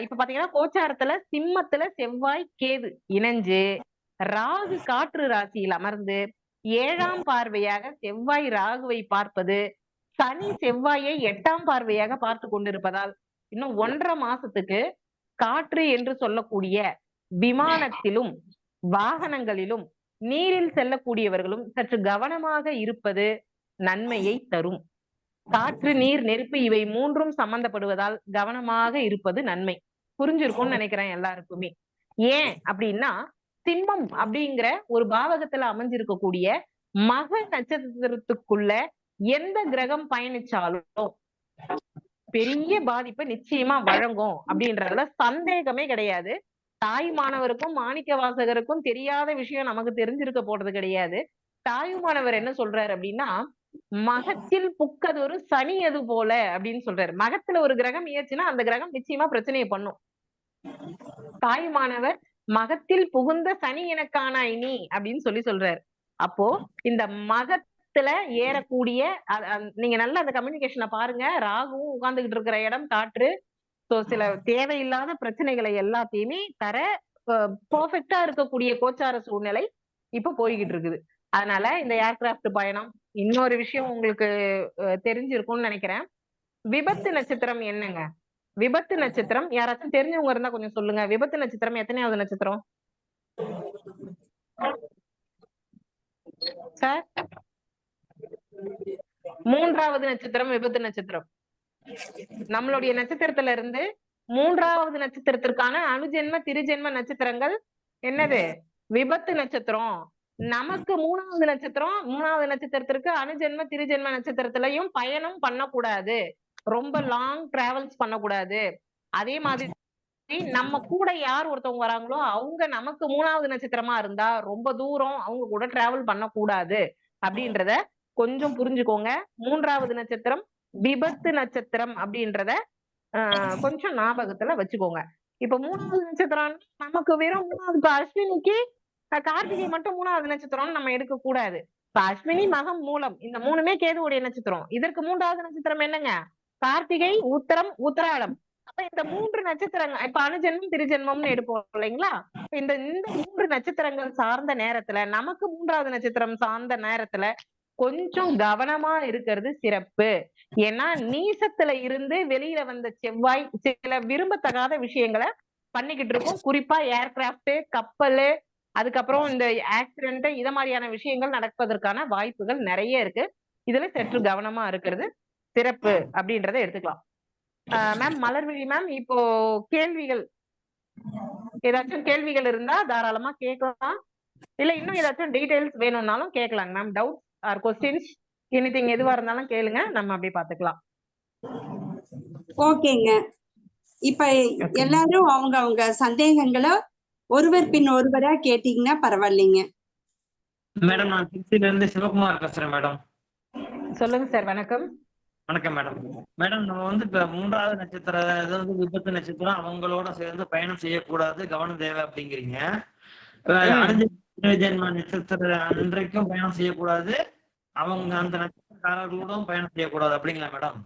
[SPEAKER 4] இப்ப பாத்தீங்கன்னா கோச்சாரத்துல சிம்மத்துல செவ்வாய் கேது இணைஞ்சு ராகு காற்று ராசியில் அமர்ந்து 7ஆம் பார்வையாக செவ்வாய் ராகுவை பார்ப்பது, சனி செவ்வாயை 8ஆம் பார்வையாக பார்த்து கொண்டிருப்பதால் இன்னும் 1.5 மாசத்துக்கு காற்று என்று சொல்லக்கூடிய விமானத்திலும் வாகனங்களிலும் நீரில் செல்லக்கூடியவர்களும் சற்று கவனமாக இருப்பது நன்மையை தரும். காற்று, நீர், நெருப்பு இவை 3ம் சம்பந்தப்படுவதால் கவனமாக இருப்பது நன்மை. புரிஞ்சிருக்கும்னு நினைக்கிறேன் எல்லாருக்குமே. ஏன் அப்படின்னா சிம்மம் அப்படிங்கிற ஒரு பாவகத்துல அமைஞ்சிருக்கக்கூடிய மக நட்சத்திரத்துக்குள்ள எந்த கிரகம் பயணிச்சாலும் பெரிய பாதிப்பை நிச்சயமா வழங்கும் அப்படின்றதுல சந்தேகமே கிடையாது. தாய் மாணவருக்கும் மாணிக்க வாசகருக்கும் தெரியாத விஷயம் நமக்கு தெரிஞ்சிருக்க போறது கிடையாது. தாயுமானவர் என்ன சொல்றாரு அப்படின்னா மகத்தில் புக்கதொரு சனி அது போல அப்படின்னு சொல்றாரு. மகத்துல ஒரு கிரகம் ஏச்சுன்னா அந்த கிரகம் நிச்சயமா பிரச்சனையை பண்ணும். தாயுமானவர் மகத்தில் புகுந்த சனி எனக்கானாய் நீ அப்படின்னு சொல்றாரு. அப்போ இந்த மகத்துல ஏறக்கூடிய நீங்க நல்ல அந்த கம்யூனிகேஷனை பாருங்க. ராகுவும் உட்கார்ந்துகிட்டு இருக்கிற இடம் காற்று. சோ சில தேவையில்லாத பிரச்சனைகளை எல்லாத்தையுமே தர பெர்ஃபெக்டா இருக்கக்கூடிய கோச்சார சூழ்நிலை இப்ப போய்கிட்டு இருக்குது. அதனால இந்த ஏர்கிராப்ட் பயணம். இன்னொரு விஷயம் உங்களுக்கு தெரிஞ்சிருக்கும்னு நினைக்கிறேன். விபத்து நட்சத்திரம் என்னங்க? விபத்து நட்சத்திரம் யாராச்சும் தெரிஞ்சவங்க இருந்தா கொஞ்சம் சொல்லுங்க. விபத்து நட்சத்திரம் எத்தனையாவது நட்சத்திரம் சார்? 3வது நட்சத்திரம் விபத்து நட்சத்திரம். நம்மளுடைய நட்சத்திரத்துல இருந்து 3வது நட்சத்திரத்திற்கான அணுஜென்ம திருஜென்ம நட்சத்திரங்கள் என்னது? விபத்து நட்சத்திரம். நமக்கு 3வது நட்சத்திரம். 3வது நட்சத்திரத்திற்கு அணுஜென்ம திருஜென்ம நட்சத்திரத்திலையும் பயணம் பண்ணக்கூடாது. ரொம்ப லாங் டிராவல்ஸ் பண்ணக்கூடாது. அதே மாதிரி நம்ம கூட யார் ஒருத்தவங்க வராங்களோ அவங்க நமக்கு 3வது நட்சத்திரமா இருந்தா ரொம்ப தூரம் அவங்க கூட டிராவல் பண்ணக்கூடாது அப்படின்றத கொஞ்சம் புரிஞ்சுக்கோங்க. 3வது நட்சத்திரம் விபத்து நட்சத்திரம் அப்படின்றத கொஞ்சம் ஞாபகத்துல வச்சுக்கோங்க. இப்ப 3வது நட்சத்திரம் நமக்கு வெறும் 3வது அஸ்வினிக்கு கார்த்திகை மட்டும் 3வது நட்சத்திரம்னு நம்ம எடுக்க கூடாது. இப்ப அஸ்வினி மகம் மூலம் இந்த 3மே கேதுவுடைய நட்சத்திரம். இதற்கு 3வது நட்சத்திரம் என்னங்க? கார்த்திகை உத்தரம் உத்திராடம். அப்ப இந்த 3 நட்சத்திரங்கள் இப்ப அணுஜென்மம் திருஜென்மம்னு எடுப்போம் இல்லைங்களா? இந்த 3 நட்சத்திரங்கள் சார்ந்த நேரத்துல நமக்கு 3வது நட்சத்திரம் சார்ந்த நேரத்துல கொஞ்சம் கவனமா இருக்கிறது சிறப்பு. ஏன்னா நீசத்துல இருந்து வெளியில வந்த செவ்வாய் சில விரும்பத்தகாத விஷயங்களை பண்ணிக்கிட்டு இருக்கும். குறிப்பா ஏர்கிராப்ட், கப்பல், அதுக்கப்புறம் இந்த ஆக்சிடென்ட் இத மாதிரியான விஷயங்கள் நடப்பதற்கான வாய்ப்புகள் நிறைய இருக்கு. இதுல சற்று கவனமா இருக்கிறது சிறப்பு அப்படின்றத எடுத்துக்கலாம். மேம் மலர்விழி மேம், இப்போ கேள்விகள் ஏதாச்சும் கேள்விகள் இருந்தா தாராளமா கேட்கலாம். இல்ல இன்னும் ஏதாச்சும் டீடைல்ஸ் வேணும்னாலும் கேட்கலாங்க ma'am. Doubt or questions anything எதுவா இருந்தாலும் கேளுங்க, நம்ம அப்படியே பாத்துக்கலாம்.
[SPEAKER 2] ஓகேங்க. இப்ப எல்லாரும் அவங்க சந்தேகங்களை ஒருவர் பின் ஒருவரா கேட்டீங்கன்னா பரவாயில்லைங்க.
[SPEAKER 6] மேடம் நான் திருச்சியில இருந்து சிவகுமார் பேசுறேன் மேடம்.
[SPEAKER 4] சொல்லுங்க சார். வணக்கம்.
[SPEAKER 6] வணக்கம் மேடம். மேடம் நம்ம வந்து இப்ப 3வது நட்சத்திரம் அதாவது விபத்து நட்சத்திரம் அவங்களோட சேர்ந்து பயணம் செய்யக்கூடாது, கவனம் தேவை அப்படிங்கிறீங்க. அணுஜென்ம நட்சத்திரம் அன்றைக்கும் பயணம் செய்யக்கூடாது, அவங்க அந்த நட்சத்திரக்காரர்களோடும் பயணம் செய்யக்கூடாது அப்படிங்களா மேடம்?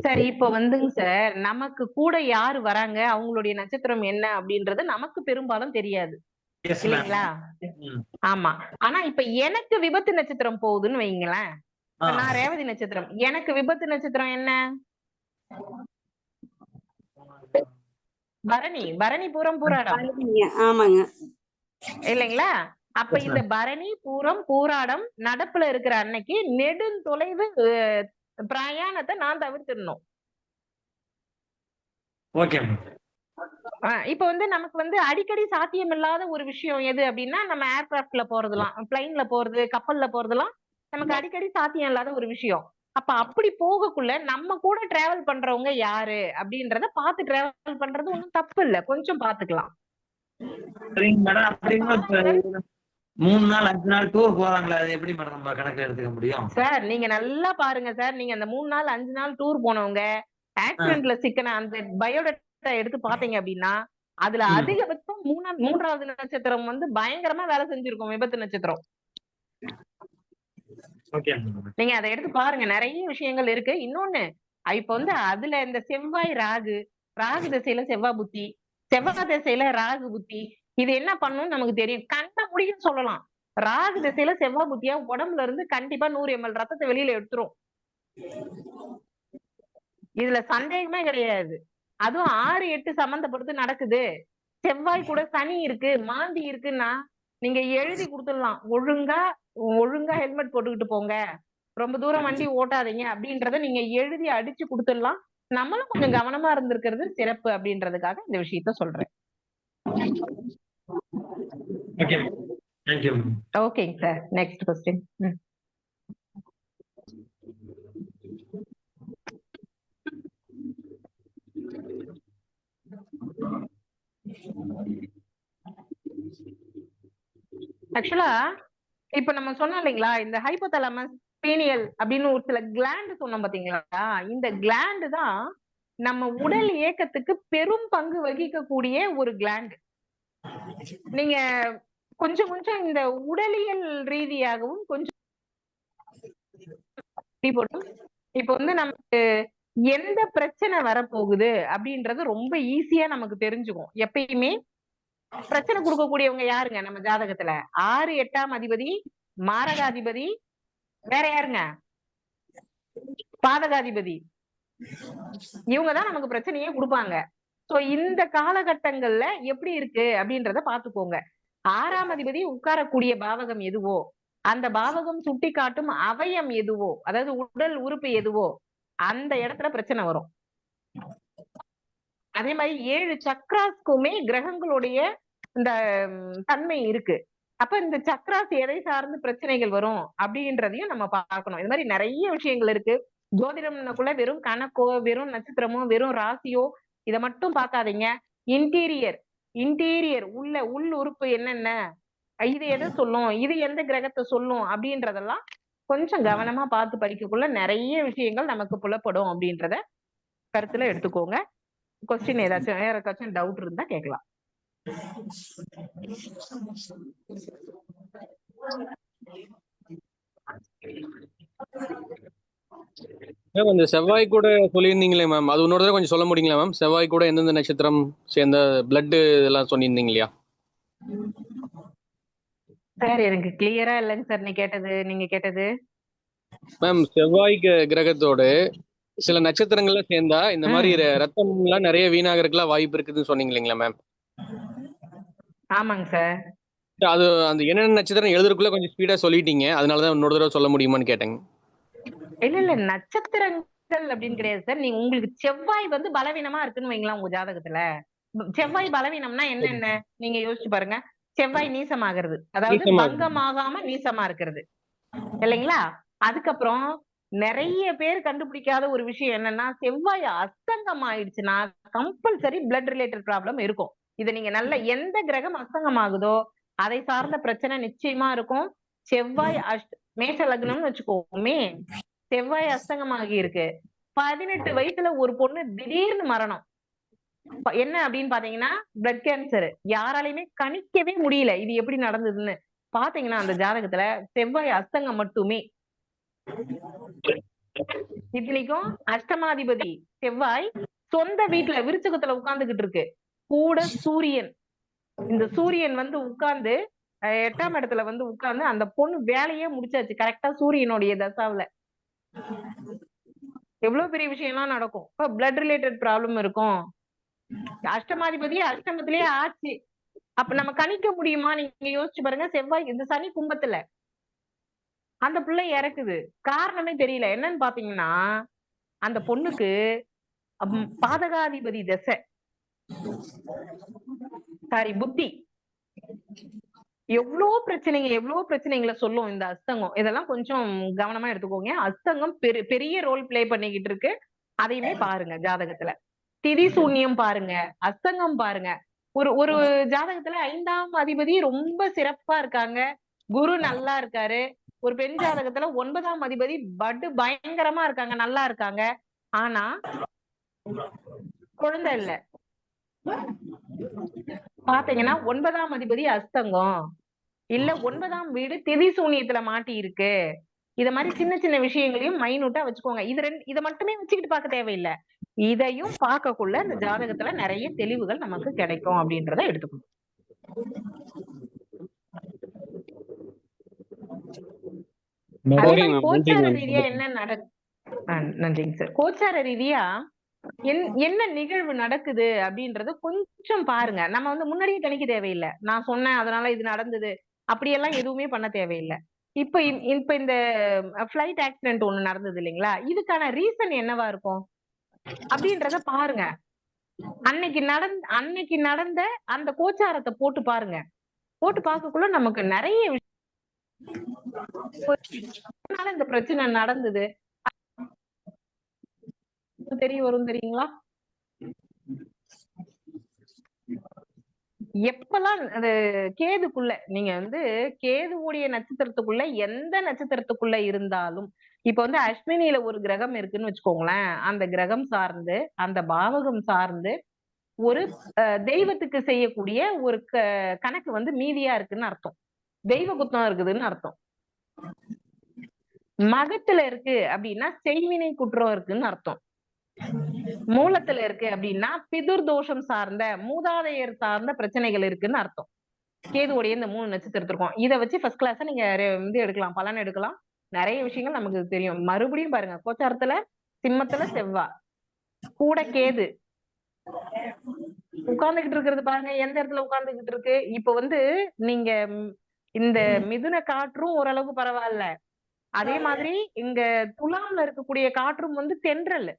[SPEAKER 4] சரி, இப்ப வந்துங்க சார், நமக்கு கூட யாரு வராங்க, அவங்களுடைய நட்சத்திரம் என்ன அப்படின்றது நமக்கு பெரும்பாலும் தெரியாது இல்லைங்களா? ஆமா. ஆனா இப்ப எனக்கு விபத்து நட்சத்திரம் போகுதுன்னு வைங்களேன். நான் ரேவதி நட்சத்திரம். எனக்கு விபத்து நட்சத்திரம் என்ன? பரணி. பரணி பூரம் பூராடம்.
[SPEAKER 2] ஆமாங்க
[SPEAKER 4] இல்லைங்களா? அப்ப இந்த பரணி பூரம் பூராடம் நடப்புல இருக்கிற அன்னைக்கு நெடுந்தொலைவு பிரயாணத்தை நான் தவிர்த்திடணும். இப்ப வந்து நமக்கு வந்து அடிக்கடி சாத்தியம் இல்லாத ஒரு விஷயம் எது அப்படின்னா நம்ம ஏர்கிராப்ட்ல போறதெல்லாம், பிளைன்ல போறது, கப்பல்ல போறதெல்லாம் நமக்கு அடிக்கடி சாத்தியம் இல்லாத ஒரு விஷயம். அப்ப அப்படி போகக்குள்ள நம்ம கூட டிராவல் பண்றவங்க யாரு அப்படின்றத பார்த்து டிராவல் பண்றது ஒண்ணும் தப்பு இல்ல. கொஞ்சம் பாத்துக்கலாம்.
[SPEAKER 6] 3 நாள் 5 நாள் டூர் போறாங்களா, அது எப்படி மேடம் நம்ம கணக்கு எடுத்துக்க முடியும்?
[SPEAKER 4] சார் நீங்க நல்லா பாருங்க சார். நீங்க அந்த 3 நாள் 5 நாள் டூர் போனவங்க ஆக்சிடென்ட்ல சிக்கன அந்த பயோடேட்டா எடுத்து பாத்தீங்க அப்படின்னா அதுல அதிகபட்சம் 3வது நட்சத்திரம் வந்து பயங்கரமா வேலை செஞ்சிருக்கும். விபத்து நட்சத்திரம். நீங்க அதை எடுத்து பாருங்க, நிறைய விஷயங்கள் இருக்கு. இன்னொன்னு இப்ப வந்து அதுல இந்த செவ்வாய் ராகு, ராகு திசையில செவ்வாய் புத்தி, செவ்வாய் திசையில ராகு புத்தி, இது என்ன பண்ணும் நமக்கு தெரியும். கண்ண முடியும் சொல்லலாம். ராகு திசையில செவ்வாய் புத்தியா உடம்புல இருந்து கண்டிப்பா 100 ml ரத்தத்தை வெளியில எடுத்துரும். இதுல சந்தேகமே கிடையாது. அதுவும் 6, 8 சம்பந்தப்படுத்தி நடக்குது. செவ்வாய் கூட சனி இருக்கு, மாந்தி இருக்குன்னா நீங்க எழுதி கொடுத்துடலாம். ஒழுங்கா ஹெல்மெட் போட்டுக்கிட்டு போங்க, ரொம்ப தூரம் வண்டி ஓட்டாதீங்க அப்படின்றத நீங்க எழுதி அடிச்சு கொடுத்துடலாம். நம்மளும் கொஞ்சம் கவனமா இருந்திருக்கிறது சிறப்பு அப்படின்றதுக்காக இந்த விஷயத்த சொல்றேன். ஓகேங்க சார். Next question. ஆக்சுவலா இப்ப நம்ம சொன்னோம் இல்லைங்களா, இந்த ஹைப்போதலமஸ் பீனியல் அப்படின்னு ஒரு சில கிளாண்ட் சொன்னோம் பாத்தீங்களா? இந்த கிளாண்ட் தான் நம்ம உடல் இயக்கத்துக்கு பெரும் பங்கு வகிக்கக்கூடிய ஒரு கிளாண்ட். நீங்க கொஞ்சம் கொஞ்சம் இந்த உடலியல் ரீதியாகவும் கொஞ்சம் இப்ப வந்து நமக்கு எந்த பிரச்சனை வரப்போகுது அப்படின்றது ரொம்ப ஈஸியா நமக்கு தெரிஞ்சுக்கும். எப்பயுமே பிரச்சனை கொடுக்கக்கூடியவங்க யாருங்க நம்ம ஜாதகத்துல? 6, 8ஆம் அதிபதி, மாரகாதிபதி, வேற யாருங்க? பாதகாதிபதி. இவங்கதான் நமக்கு பிரச்சனையே கொடுப்பாங்க. சோ இந்த காலகட்டங்கள்ல எப்படி இருக்கு அப்படின்றத பாத்துக்கோங்க. 6ஆம் அதிபதி உட்காரக்கூடிய பாவகம் எதுவோ, அந்த பாவகம் சுட்டி காட்டும் அவயம் எதுவோ, அதாவது உடல் உறுப்பு எதுவோ, அந்த இடத்துல பிரச்சனை வரும். அதே மாதிரி 7 சக்ராஸ்க்குமே கிரகங்களுடைய இந்த தன்மை இருக்கு. அப்ப இந்த சக்ராஸ் எதை சார்ந்து பிரச்சனைகள் வரும் அப்படின்றதையும் நம்ம பார்க்கணும். இது மாதிரி நிறைய விஷயங்கள் இருக்கு. ஜோதிடம்னுக்குள்ள வெறும் கணக்கோ, வெறும் நட்சத்திரமோ, வெறும் ராசியோ இதை மட்டும் பார்க்காதீங்க. இன்டீரியர் உள் உறுப்பு என்னென்ன, இது எதை சொல்லும், இது எந்த கிரகத்தை சொல்லும் அப்படின்றதெல்லாம் கொஞ்சம் கவனமா பார்த்து படிக்கக்குள்ள நிறைய விஷயங்கள் நமக்கு புலப்படும் அப்படின்றத கருத்துல எடுத்துக்கோங்க. கொஸ்டின் ஏதாச்சும் யாருக்காச்சும் டவுட் இருந்தா கேட்கலாம்.
[SPEAKER 7] மேம் அந்த செவ்வாய் கூட சொல்லியிருந்தீங்களே மேம், அது இன்னொரு தடவை கொஞ்சம் சொல்ல முடியுங்களா மேம்? செவ்வாய் கூட எந்தெந்த நட்சத்திரம் சேர்ந்த பிளட் இதெல்லாம் சொன்னிருந்தீங்க இல்லையா
[SPEAKER 4] சார்? எனக்கு கிளியரா இல்லைங்க சார் நீங்க கேட்டது.
[SPEAKER 7] மேம் செவ்வாய் கிரகத்தோட சில நட்சத்திரங்கள்ல சேர்ந்தா இந்த மாதிரி ரத்தம் எல்லாம் நிறைய வீணாகிறதுக்குலாம் வாய்ப்பு இருக்குதுன்னு சொன்னீங்க இல்லைங்களா மேம்?
[SPEAKER 4] ஆமாங்க சார்.
[SPEAKER 7] அது அந்த என்னென்ன நட்சத்திரம் எழுதுறதுக்குள்ள கொஞ்சம் ஸ்பீடா சொல்லிட்டீங்க, அதனாலதான் இன்னொரு தடவை சொல்ல முடியுமான்னு கேட்டேங்க.
[SPEAKER 4] இல்ல நட்சத்திரங்கள் அப்படின்னு கிடையாது சார். நீங்க உங்களுக்கு செவ்வாய் வந்து பலவீனமா இருக்குன்னு வைங்களா உங்க ஜாதகத்துல. செவ்வாய் பலவீனம்னா என்னென்ன நீங்க யோசிச்சு பாருங்க. செவ்வாய் நீசமாகிறது, அதாவது பங்கமாகாம நீசமா இருக்கிறது இல்லைங்களா? அதுக்கப்புறம் நிறைய பேர் கண்டுபிடிக்காத ஒரு விஷயம் என்னன்னா, செவ்வாய் அஸ்தங்கம் ஆயிடுச்சுன்னா கம்பல்சரி பிளட் ரிலேட்டட் ப்ராப்ளம் இருக்கும். இதை நீங்க நல்ல எந்த கிரகம் அஸ்தங்கம் ஆகுதோ அதை சார்ந்த பிரச்சனை நிச்சயமா இருக்கும். செவ்வாய் மேஷ லக்னம்னு வச்சுக்கோமே, செவ்வாய் அஸ்தங்கமாகி இருக்கு, 18 வயசுல ஒரு பொண்ணு திடீர்னு மரணம். என்ன அப்படின்னு பாத்தீங்கன்னா பிளட் கேன்சர். யாராலையுமே கணிக்கவே முடியல இது எப்படி நடந்ததுன்னு. பாத்தீங்கன்னா அந்த ஜாதகத்துல செவ்வாய் அஸ்தங்கம் மட்டுமே. இத்தனைக்கும் அஷ்டமாதிபதி செவ்வாய் சொந்த வீட்டுல விருச்சகத்துல உட்கார்ந்துகிட்டு இருக்கு, கூட சூரியன். இந்த சூரியன் வந்து உட்கார்ந்து 8ஆம் இடத்துல வந்து உட்கார்ந்து அந்த பொண்ணு வேலையே முடிச்சாச்சு கரெக்டா சூரியனுடைய தசாவுல. எவ்வளவு பெரிய விஷயம்லாம் நடக்கும். இப்ப பிளட் ரிலேட்டட் ப்ராப்ளம் இருக்கும். அஷ்டமாதிபதி அஷ்டமத்திலேயே ஆச்சு. அப்ப நம்ம கணிக்க முடியுமா? நீங்க யோசிச்சு பாருங்க. செவ்வாய் இந்த சனி கும்பத்துல, அந்த பிள்ளை இறக்குது, காரணமே தெரியல. என்னன்னு பாத்தீங்கன்னா அந்த பொண்ணுக்கு பாதகாதிபதி தசை, புத்தி. எவ்வளவு பிரச்சனைகளை சொல்லும் இந்த அஸ்தங்கம். இதெல்லாம் கொஞ்சம் கவனமா எடுத்துக்கோங்க. அஸ்தங்கம் பெரிய ரோல் பிளே பண்ணிக்கிட்டு இருக்கு. அதையுமே பாருங்க ஜாதகத்துல. திதி சூன்யம் பாருங்க, அஸ்தங்கம் பாருங்க. ஒரு ஜாதகத்துல 5ஆம் அதிபதி ரொம்ப சிறப்பா இருக்காங்க, குரு நல்லா இருக்காரு. ஒரு பெண் ஜாதகத்துல 9ஆம் அதிபதி படு பயங்கரமா இருக்காங்க, நல்லா இருக்காங்க, ஆனா குழந்தை இல்ல. பாத்தீங்கன்னா 9ஆம் அதிபதி அஸ்தங்கம் இல்ல 9ஆம் வீடு திதி சூன்யத்துல மாட்டி இருக்கு. இத மாதிரி சின்ன சின்ன விஷயங்களையும் மைனூட்டா வச்சுக்கோங்க. இதை மட்டுமே வச்சுக்கிட்டு பார்க்க தேவையில்லை. இதையும் பார்க்கக்குள்ள இந்த ஜாதகத்துல நிறைய தெளிவுகள் நமக்கு கிடைக்கும் அப்படின்றத எடுத்துக்கணும். கோச்சார ரீதியா என்ன நன்றிங்க சார். கோச்சார ரீதியா என்ன நிகழ்வு நடக்குது அப்படின்றத கொஞ்சம் பாருங்க. நம்ம வந்து முன்னாடியே கணிக்க தேவையில்லை. நான் சொன்னேன் அதனால இது நடந்தது அப்படியெல்லாம் எதுவுமே பண்ண தேவையில்லை. இப்ப இந்த பிளைட் ஆக்சிடென்ட் ஒண்ணு நடந்தது இல்லைங்களா, இதுக்கான ரீசன் என்னவா இருக்கும் அப்படின்றத பாருங்க. அன்னைக்கு நடந்த அந்த கோச்சாரத்தை போட்டு பாருங்க. போட்டு பார்க்கக்குள்ள நமக்கு நிறைய இந்த பிரச்சனை நடந்தது தெரிய வரும். தெரியுங்களா? எப்பெல்லாம் அது கேதுக்குள்ள நீங்க வந்து கேதுவுடைய நட்சத்திரத்துக்குள்ள எந்த நட்சத்திரத்துக்குள்ள இருந்தாலும் இப்ப வந்து அஸ்வினியில ஒரு கிரகம் இருக்குன்னு வச்சுக்கோங்களேன், அந்த கிரகம் சார்ந்து அந்த பாவகம் சார்ந்து ஒரு தெய்வத்துக்கு செய்யக்கூடிய ஒரு கணக்கு வந்து மீதியா இருக்குன்னு அர்த்தம். தெய்வ குத்தம் இருக்குதுன்னு அர்த்தம். மகத்துல இருக்கு அப்படின்னா செய்வினை குற்றம் இருக்குன்னு அர்த்தம். மூலத்துல இருக்கு அப்படின்னா பிதுர் தோஷம் சார்ந்த மூதாதையர் சார்ந்த பிரச்சனைகள் இருக்குன்னு அர்த்தம். கேதுவுடைய இந்த 3 நட்சத்திரத்திற்கும் இதை வச்சு ஃபர்ஸ்ட் கிளாஸ் நீங்க வந்து எடுக்கலாம், பலன் எடுக்கலாம். நிறைய விஷயங்கள் நமக்கு தெரியும். மறுபடியும் பாருங்க, கோச்சாரத்துல சிம்மத்துல செவ்வாய் கூட கேது உட்கார்ந்துகிட்டு இருக்கிறது பாருங்க, எந்த இடத்துல உட்கார்ந்துகிட்டு இருக்கு. இப்ப வந்து நீங்க இந்த மிதுன காற்றும் ஓரளவுக்கு பரவாயில்ல, அதே மாதிரி இங்க துலாம்ல இருக்கக்கூடிய காற்றும் வந்து தென்றல்,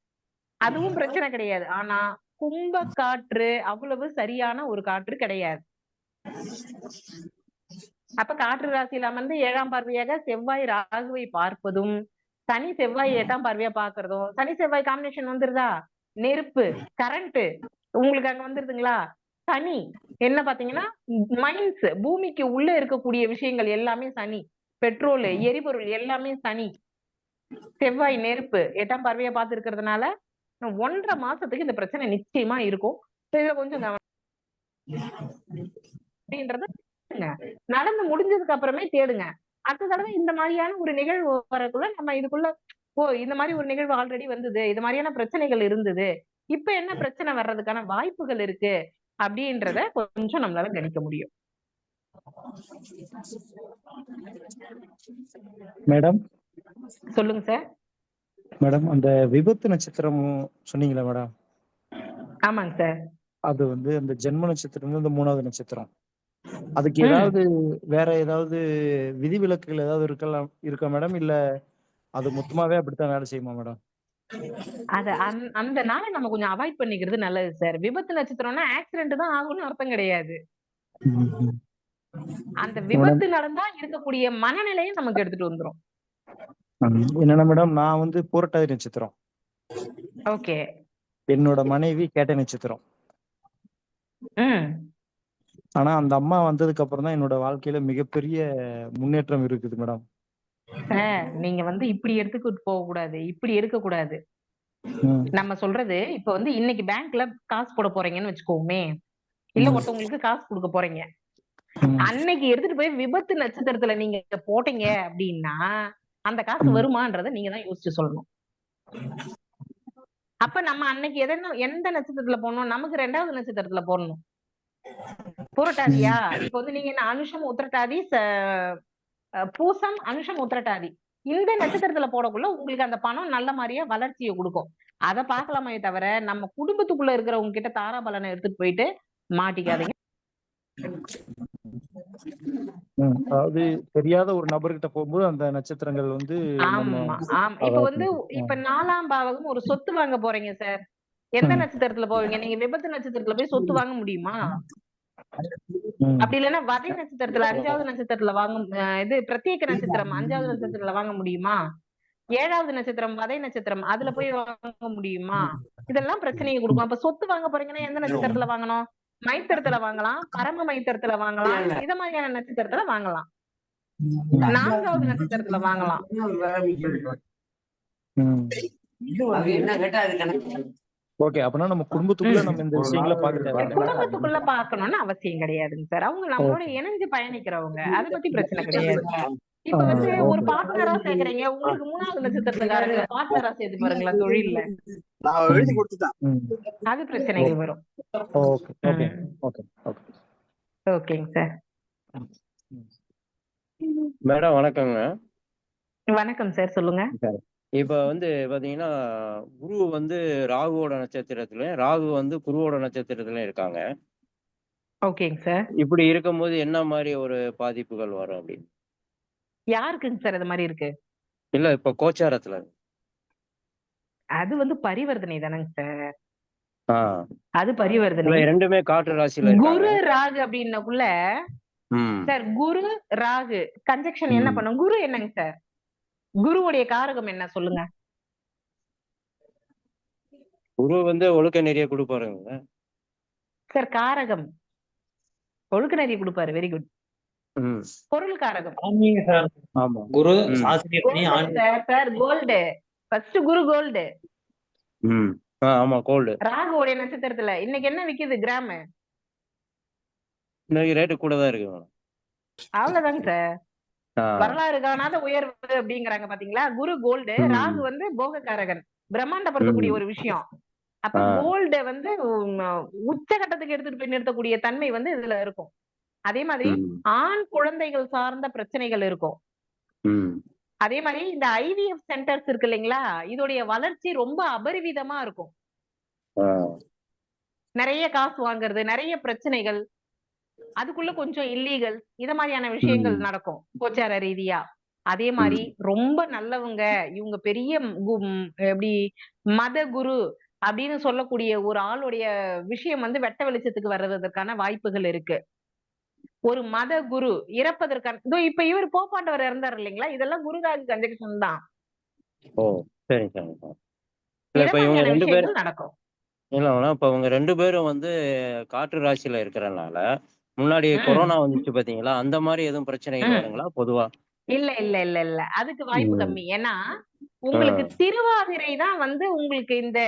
[SPEAKER 4] அதுவும் பிரச்சனை கிடையாது. ஆனா கும்ப காற்று அவ்வளவு சரியான ஒரு காற்று கிடையாது. அப்ப காற்று ராசியில அமர்ந்து 7ஆம் பார்வையாக செவ்வாய் ராகுவை பார்ப்பதும், சனி செவ்வாய் 8ஆம் பார்வையா பாக்குறதும், சனி செவ்வாய் காம்பினேஷன் வந்துருதா, நெருப்பு கரண்ட் உங்களுக்கு அங்க வந்துருதுங்களா. சனி என்ன பாத்தீங்கன்னா மைன்ஸ், பூமிக்கு உள்ள இருக்கக்கூடிய விஷயங்கள் எல்லாமே சனி, பெட்ரோல் எரிபொருள் எல்லாமே சனி, செவ்வாய் நெருப்பு 8ஆம் பார்வையா பார்த்து இருக்கிறதுனால 1.5 மாசத்துக்கு இந்த பிரச்சனை நிச்சயமா இருக்கும். இதுல கொஞ்சம் அப்படின்றது நடந்து முடிஞ்சதுக்கு அப்புறமே தேடுங்க. அடுத்த தடவை இந்த மாதிரியான ஒரு நிகழ்வு வரக்குள்ள நம்ம இதுக்குள்ள இந்த மாதிரி ஒரு நிகழ்வு ஆல்ரெடி வந்தது, இது மாதிரியான பிரச்சனைகள் இருந்தது, இப்ப என்ன பிரச்சனை வர்றதுக்கான வாய்ப்புகள் இருக்கு அப்படின்றத கொஞ்சம் நம்மளால கணிக்க முடியும்.
[SPEAKER 8] மேடம்
[SPEAKER 4] சொல்லுங்க சார்.
[SPEAKER 8] மேடம் அந்த விபத்து நட்சத்திரம் சொன்னீங்களா மேடம்?
[SPEAKER 4] ஆமாங்க சார்.
[SPEAKER 8] அது வந்து அந்த ஜென்ம நட்சத்திரம் இந்த 3வது நட்சத்திரம், அதுக்கு ஏதாவது வேற ஏதாவது விதிவிலக்குகள் ஏதாவது இருக்கா மேடம்? இல்ல அது மொத்தமாவே அப்படித்தான் வேலை செய்யுமா மேடம்?
[SPEAKER 4] அத அந்த நாளை நம்ம கொஞ்சம் அவாய்ட் பண்ணிக்கிறது நல்லது சார். விபத்து நட்சத்திரம்னா ஆக்சிடென்ட் தான் ஆகும்னு அர்த்தம் கிடையாது. அந்த விபத்து நடந்தா இருக்கக்கூடிய மனநிலையை நமக்கு எடுத்துட்டு வந்துரும்.
[SPEAKER 8] என்னன்னா மேடம், நான் வந்து பூரட்டாதி நட்சத்திரம்.
[SPEAKER 4] ஓகே.
[SPEAKER 8] என்னோட மனைவி கேட்டை நட்சத்திரம். ஆனா அந்த அம்மா வந்ததுக்கு அப்புறம் தான் என்னோட வாழ்க்கையில மிகப்பெரிய முன்னேற்றம் இருக்குது மேடம்.
[SPEAKER 4] நீங்க வந்து இப்படி எடுத்துக்கிட்டு போக கூடாது, இப்படி எடுக்க கூடாது. நம்ம சொல்றது இப்ப வந்து இன்னைக்கு பேங்க்ல காசு போட போறீங்கன்னு வச்சுக்கோமே, இல்ல ஒருத்தவங்களுக்கு காசு கொடுக்க போறீங்க, அன்னைக்கு எடுத்துட்டு போய் விபத்து நட்சத்திரத்துல நீங்க போட்டீங்க அப்படின்னா அந்த காசு வருமான்றத நீங்க தான் யோசிச்சு சொல்லணும். அப்ப நம்ம அன்னைக்கு எந்த நட்சத்திரத்துல போடணும், நமக்கு 2வது நட்சத்திரத்துல போடணும். புரட்டாதியா, இப்ப வந்து நீங்க என்ன அனுஷம் உத்திரட்டாதி பூசம் அனுஷம் உத்திரட்டாதி இந்த நட்சத்திரத்துல போடக்குள்ள உங்களுக்கு அந்த பணம் நல்ல மாதிரியா வளர்ச்சியை கொடுக்கும். அதை பார்க்கலாமே தவிர நம்ம குடும்பத்துக்குள்ள இருக்கிறவங்க கிட்ட தாராபலனை எடுத்துட்டு போயிட்டு மாட்டிக்காதீங்க.
[SPEAKER 8] அதாவது தெரியாத ஒரு நபர்கிட்ட போகும்போது அந்த நட்சத்திரங்கள் வந்து
[SPEAKER 4] இப்ப வந்து இப்ப 4ஆம் பாவகம் ஒரு சொத்து வாங்க போறீங்க சார், எந்த நட்சத்திரத்துல போவீங்க? நீங்க விபத்து நட்சத்திரத்துல போய் சொத்து வாங்க முடியுமா? அப்படி இல்லைன்னா வதை நட்சத்திரத்துல 5வது நட்சத்திரத்துல இது பிரத்யேக நட்சத்திரம் 5வது நட்சத்திரத்துல வாங்க முடியுமா? 7வது நட்சத்திரம் வதை நட்சத்திரம் அதுல போய் வாங்க முடியுமா? இதெல்லாம் பிரச்சனையை கொடுக்கும். அப்ப சொத்து வாங்க போறீங்கன்னா எந்த நட்சத்திரத்துல வாங்கணும்? மைத்திரத்துல வாங்கலாம், பரம மைத்திரத்துல வாங்கலாம், இத மாதிரியான நட்சத்திரத்துல வாங்கலாம், 4வது நட்சத்திரத்துல வாங்கலாம்.
[SPEAKER 8] ஓகே, அப்பனா நம்ம குடும்பத்துக்குள்ள நம்ம இந்த விஷயங்களை
[SPEAKER 4] குடும்பத்துக்குள்ள பார்க்கணும்னு அவசியம் கிடையாதுங்க சார். அவங்க நம்மளோட இணைஞ்சு பயணிக்கிறவங்க, அதை பத்தி பிரச்சனை கிடையாது. இப்ப வந்து ஒரு பார்ட்னரா சேர்க்கறீங்க, உங்களுக்கு 3வது நட்சத்திரத்துக்காரங்க பார்ட்னரா சேர்த்து பாருங்களேன் தொழில்ல, அது பிரச்சனைகள் வரும். ஓகேங்க சார்.
[SPEAKER 9] மேடம் வணக்கங்க.
[SPEAKER 4] வணக்கம் சார், சொல்லுங்க.
[SPEAKER 9] இப்ப வந்து பாத்தீங்கன்னா குரு வந்து ராகுவோட நட்சத்திரத்திலயும் ராகு வந்து குருவோட நட்சத்திரத்திலயும் இருக்காங்க.
[SPEAKER 4] ஓகேங்க சார்.
[SPEAKER 9] இப்படி இருக்கும்போது என்ன மாதிரி ஒரு பாதிப்புகள் வரும் அப்படின்னு?
[SPEAKER 4] யாருக்குங்க சார் அது மாதிரி இருக்கு?
[SPEAKER 9] இல்ல இப்ப கோச்சாரத்துல
[SPEAKER 4] அது வந்து பரிவர்த்தனை தானங்க சார். அது பரிவர்த்தனை.
[SPEAKER 9] ரெண்டுமே காற்று ராசியில
[SPEAKER 4] குரு ராகு அப்படின்னக்குள்ள சார், குரு ராகு கன்ஜெக்ஷன் என்ன பண்ணும்? குரு என்னங்க சார்? குருவுடைய காரகம் என்ன சொல்லுங்க?
[SPEAKER 9] குரு வந்து ஒழுக்க நெறிய கொடுப்பாருங்க
[SPEAKER 4] சார். காரகம் ஒழுக்க நெறி கொடுப்பாரு. Very good.
[SPEAKER 9] ம்.
[SPEAKER 4] பொருள் காரகம்.
[SPEAKER 6] ஆன்மீக சார்
[SPEAKER 9] ஆமா.
[SPEAKER 6] குரு
[SPEAKER 9] ம்.
[SPEAKER 6] ஆசிரியர் பணி
[SPEAKER 4] கோல்டு சார் கோல்டு. ஃபர்ஸ்ட் குரு கோல்டு.
[SPEAKER 9] ம். ஆமா கோல்டு.
[SPEAKER 4] ராகுவோடைய நட்சத்திரத்துல இன்னைக்கு என்ன விக்குது கிராமு?
[SPEAKER 9] இன்னைக்கு ரேட்டு கூட தான் இருக்கு மேடம்.
[SPEAKER 4] அவ்வளவுதாங்க சார்.
[SPEAKER 9] ஆ.
[SPEAKER 4] வரலாறு காணாத உயர்வு அப்படிங்கிறாங்க பாத்தீங்களா? குரு கோல்டு.
[SPEAKER 9] ம்.
[SPEAKER 4] ராகு வந்து போகக்காரகன், பிரம்மாண்டப்படுத்தக்கூடிய
[SPEAKER 9] ம்.
[SPEAKER 4] ஒரு விஷயம். அப்ப
[SPEAKER 9] ஆ.
[SPEAKER 4] கோல்ட வந்து உச்சகட்டத்துக்கு எடுத்துட்டு போய் நிறுத்தக்கூடிய தன்மை வந்து இதுல இருக்கும். அதே மாதிரி
[SPEAKER 9] ம்.
[SPEAKER 4] ஆண் குழந்தைகள் சார்ந்த பிரச்சனைகள் இருக்கும்.
[SPEAKER 9] ம்.
[SPEAKER 4] அதே மாதிரி இந்த ஐவிஎஃப் சென்டர்ஸ் இருக்கு இல்லைங்களா, இதோடைய வளர்ச்சி ரொம்ப அபரிவிதமா இருக்கும்.
[SPEAKER 9] ஆ.
[SPEAKER 4] நிறைய காசு வாங்குறது, நிறைய பிரச்சனைகள், அதுக்குள்ள கொஞ்சம் இல்லீகல், இத மாதிரியான விஷயங்கள்
[SPEAKER 9] ம்.
[SPEAKER 4] நடக்கும் கோச்சார ரீதியா. அதே மாதிரி
[SPEAKER 9] ம்.
[SPEAKER 4] ரொம்ப நல்லவங்க, இவங்க பெரிய எப்படி மத குரு அப்படின்னு சொல்லக்கூடிய ஒரு ஆளுடைய விஷயம் வந்து வெட்ட வெளிச்சத்துக்கு வர்றதற்கான வாய்ப்புகள் இருக்கு. ஒரு மத குரு இறப்பதற்கான இதோ இப்ப இவர் போப்பாண்டவர் இறந்தார் இல்லைங்களா, இதெல்லாம் குருராகு கன்ஜெக்ஷன் தான்.
[SPEAKER 9] ஓ சரி சரி சார். இல்ல
[SPEAKER 4] இத
[SPEAKER 9] இப்ப இவங்க
[SPEAKER 4] மாதிரியான
[SPEAKER 9] 2 பேரும்
[SPEAKER 4] விஷயங்கள் நடக்கும்.
[SPEAKER 9] இல்ல மேடம் இப்ப இவங்க 2 பேரும் வந்து காற்று ராசியில இருக்கிறனால முன்னாடி
[SPEAKER 4] ம்.
[SPEAKER 9] கொரோனா வந்துச்சு பாத்தீங்களா? அந்த மாதிரி எதுவும் பிரச்சனைகள்
[SPEAKER 4] ம்.
[SPEAKER 9] வருங்களா பொதுவா?
[SPEAKER 4] இல்ல இல்ல இல்ல இல்ல அதுக்கு வாய்ப்பு
[SPEAKER 9] ம்.
[SPEAKER 4] கம்மி. ஏன்னா
[SPEAKER 9] ஆ.
[SPEAKER 4] உங்களுக்கு திருவாதிரை தான் வந்து உங்களுக்கு இந்த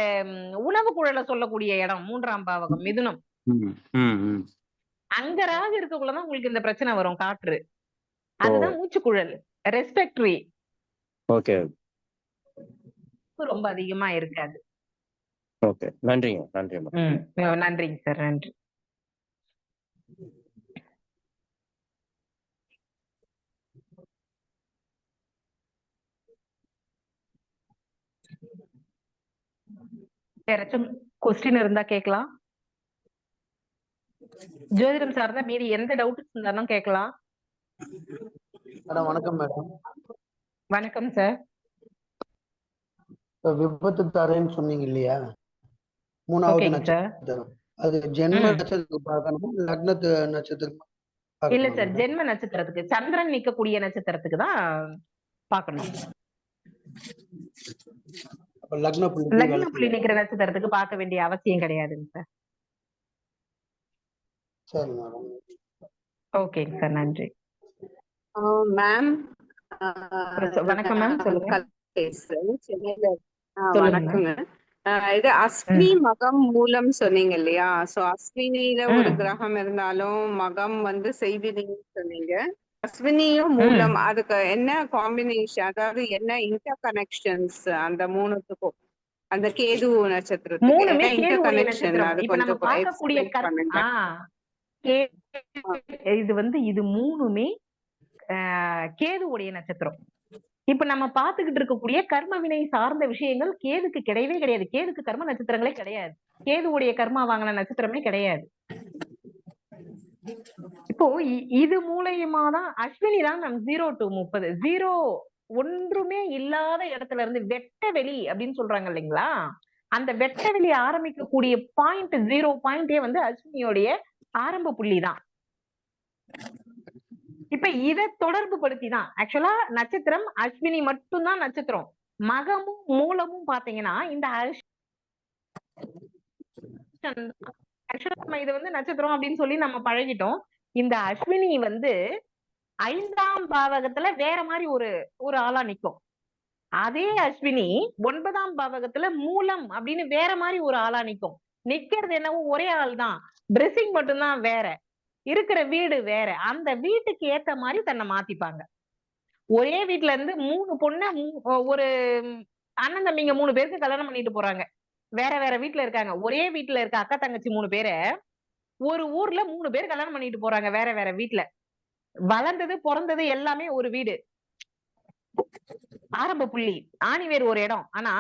[SPEAKER 4] உணவு குழல சொல்லக்கூடிய இடம். 3ஆம் பாவகம் மிதுனம்.
[SPEAKER 9] ம். ம். ம்.
[SPEAKER 4] அங்க ராகு இருக்கக்குள்ளதான் உங்களுக்கு இந்த பிரச்சனை வரும். காற்று
[SPEAKER 9] ஓ
[SPEAKER 4] அதுதான் மூச்சுக்குழல். ரெஸ்பெக்டரி
[SPEAKER 9] ஓகே
[SPEAKER 4] ரொம்ப அதிகமா இருக்காது.
[SPEAKER 9] ஓகே. நன்றிங்க நன்றி மேடம்.
[SPEAKER 4] நன்றிங்க சார். நன்றி. யாராச்சும் கொஸ்டின் இருந்தா கேட்கலாம். ஜோதிடம் சார்ந்தா மீறி எந்த டவுட் இருந்தாலும் கேட்கலாம்.
[SPEAKER 10] மேடம் வணக்கம் மேடம்.
[SPEAKER 4] வணக்கம் சார்.
[SPEAKER 10] இப்ப விபத்து தரேன்னு சொன்னீங்க இல்லையா, 3வது
[SPEAKER 4] ஓகேங்க சார்.
[SPEAKER 10] நட்சத்திரம், அது ஜென்ம நட்சத்திரத்துக்கு பார்க்கணுமா லக்னத்து நட்சத்திரத்துக்கு
[SPEAKER 4] இல்ல
[SPEAKER 10] பார்க்கணுமா
[SPEAKER 4] சார்,
[SPEAKER 10] மேடம்?
[SPEAKER 4] ஜென்ம நட்சத்திரத்துக்கு சந்திரன் நிக்கக்கூடிய நட்சத்திரத்துக்கு தான் பார்க்கணும்.
[SPEAKER 10] அப்ப லக்ன புள்ளி
[SPEAKER 4] லக்ன
[SPEAKER 10] வேலை
[SPEAKER 4] புள்ளி
[SPEAKER 10] செய்யாது.
[SPEAKER 4] நிக்கிற நட்சத்திரத்துக்கு பார்க்க வேண்டிய அவசியம் கிடையாதுங்க சார்.
[SPEAKER 10] சரி மேடம்.
[SPEAKER 4] ஓகேங்க சார். நன்றி.
[SPEAKER 5] மேம்
[SPEAKER 4] வணக்கம் மேம். சொல்லுங்க.
[SPEAKER 5] சென்னையில
[SPEAKER 4] சொல்லுங்க மேம்.
[SPEAKER 5] வணக்கங்க. இது அஸ்வினி மகம் மூலம் சொன்னீங்க இல்லையா? சோ அஸ்வினியில ஒரு கிரகம் இருந்தாலும் மகம் வந்து செய்வினின்னு சொன்னீங்க. அஸ்வினியும் மூலம் அதுக்கு என்ன காம்பினேஷன், அதாவது என்ன இன்டர் கனெக்ஷன்ஸ் அந்த 3த்துக்கும், அந்த கேது நட்சத்திரத்துக்கு
[SPEAKER 4] மூணுமே
[SPEAKER 5] என்ன இன்டர்
[SPEAKER 4] கேதுவுடைய
[SPEAKER 5] கனெக்ஷன்,
[SPEAKER 4] நட்சத்திரம்.
[SPEAKER 5] அது
[SPEAKER 4] இப்ப நம்ம
[SPEAKER 5] கொஞ்சம்
[SPEAKER 4] பார்க்கக்கூடிய
[SPEAKER 5] எக்ஸ்பிளைன் பண்ணுங்க.
[SPEAKER 4] இது வந்து இது மூணுமே கேதுவுடைய நட்சத்திரம். இப்ப நம்ம பார்த்துக்கிட்டு இருக்கக்கூடிய கர்ம வினை சார்ந்த விஷயங்கள் கேதுக்கு கிடையவே கிடையாது. கேதுக்கு கர்ம நட்சத்திரங்களே கிடையாது. கேதுவுடைய கர்மா வாங்கின நட்சத்திரமே கிடையாது. இப்போ இது மூலியமா தான் அஸ்வினி தான் நம் 0 to 30 0 ஒன்றுமே இல்லாத இடத்துல இருந்து வெட்ட வெளி அப்படின்னு சொல்றாங்க இல்லைங்களா, அந்த வெட்ட வெளி ஆரம்பிக்கக்கூடிய பாயிண்ட் 0 பாயிண்டே வந்து அஸ்வினியோடைய ஆரம்ப புள்ளி தான். இப்ப இத தொடர்பு படுத்தி தான் ஆக்சுவலா நட்சத்திரம் அஸ்வினி மட்டும்தான் நட்சத்திரம். மகமும் மூலமும் பாத்தீங்கன்னா இந்த ஆக்சுவலா நம்ம இது வந்து நட்சத்திரம் அப்படின்னு சொல்லி நம்ம பழகிட்டோம். இந்த அஸ்வினி வந்து 5ஆம் பாவகத்துல வேற மாதிரி ஒரு ஆளா நிக்கும். அதே அஸ்வினி 9ஆம் பாவகத்துல மூலம் அப்படின்னு வேற மாதிரி ஒரு ஆளா நிக்கும். நிக்கிறது என்னவோ ஒரே ஆள் தான், ட்ரெஸ்ஸிங் மட்டும்தான் வேற, இருக்கிற வீடு வேற. அந்த வீட்டுக்கு ஏத்த மாதிரி தன்னை மாத்திப்பாங்க. ஒரே வீட்டுல இருந்து 3 பொண்ணு ஒரு அண்ணன் தம்பிங்க 3 பேருக்கு கல்யாணம் பண்ணிட்டு போறாங்க. வேற வேற வீட்டுல இருக்காங்க. ஒரே வீட்டுல இருக்க அக்கா தங்கச்சி 3 பேரை ஒரு ஊர்ல 3 பேர் கல்யாணம் பண்ணிட்டு போறாங்க வேற வேற வீட்டுல. வளர்ந்தது பிறந்தது எல்லாமே ஒரு வீடு, ஆரம்ப புள்ளி ஆணிவேர் ஒரு இடம். ஆனா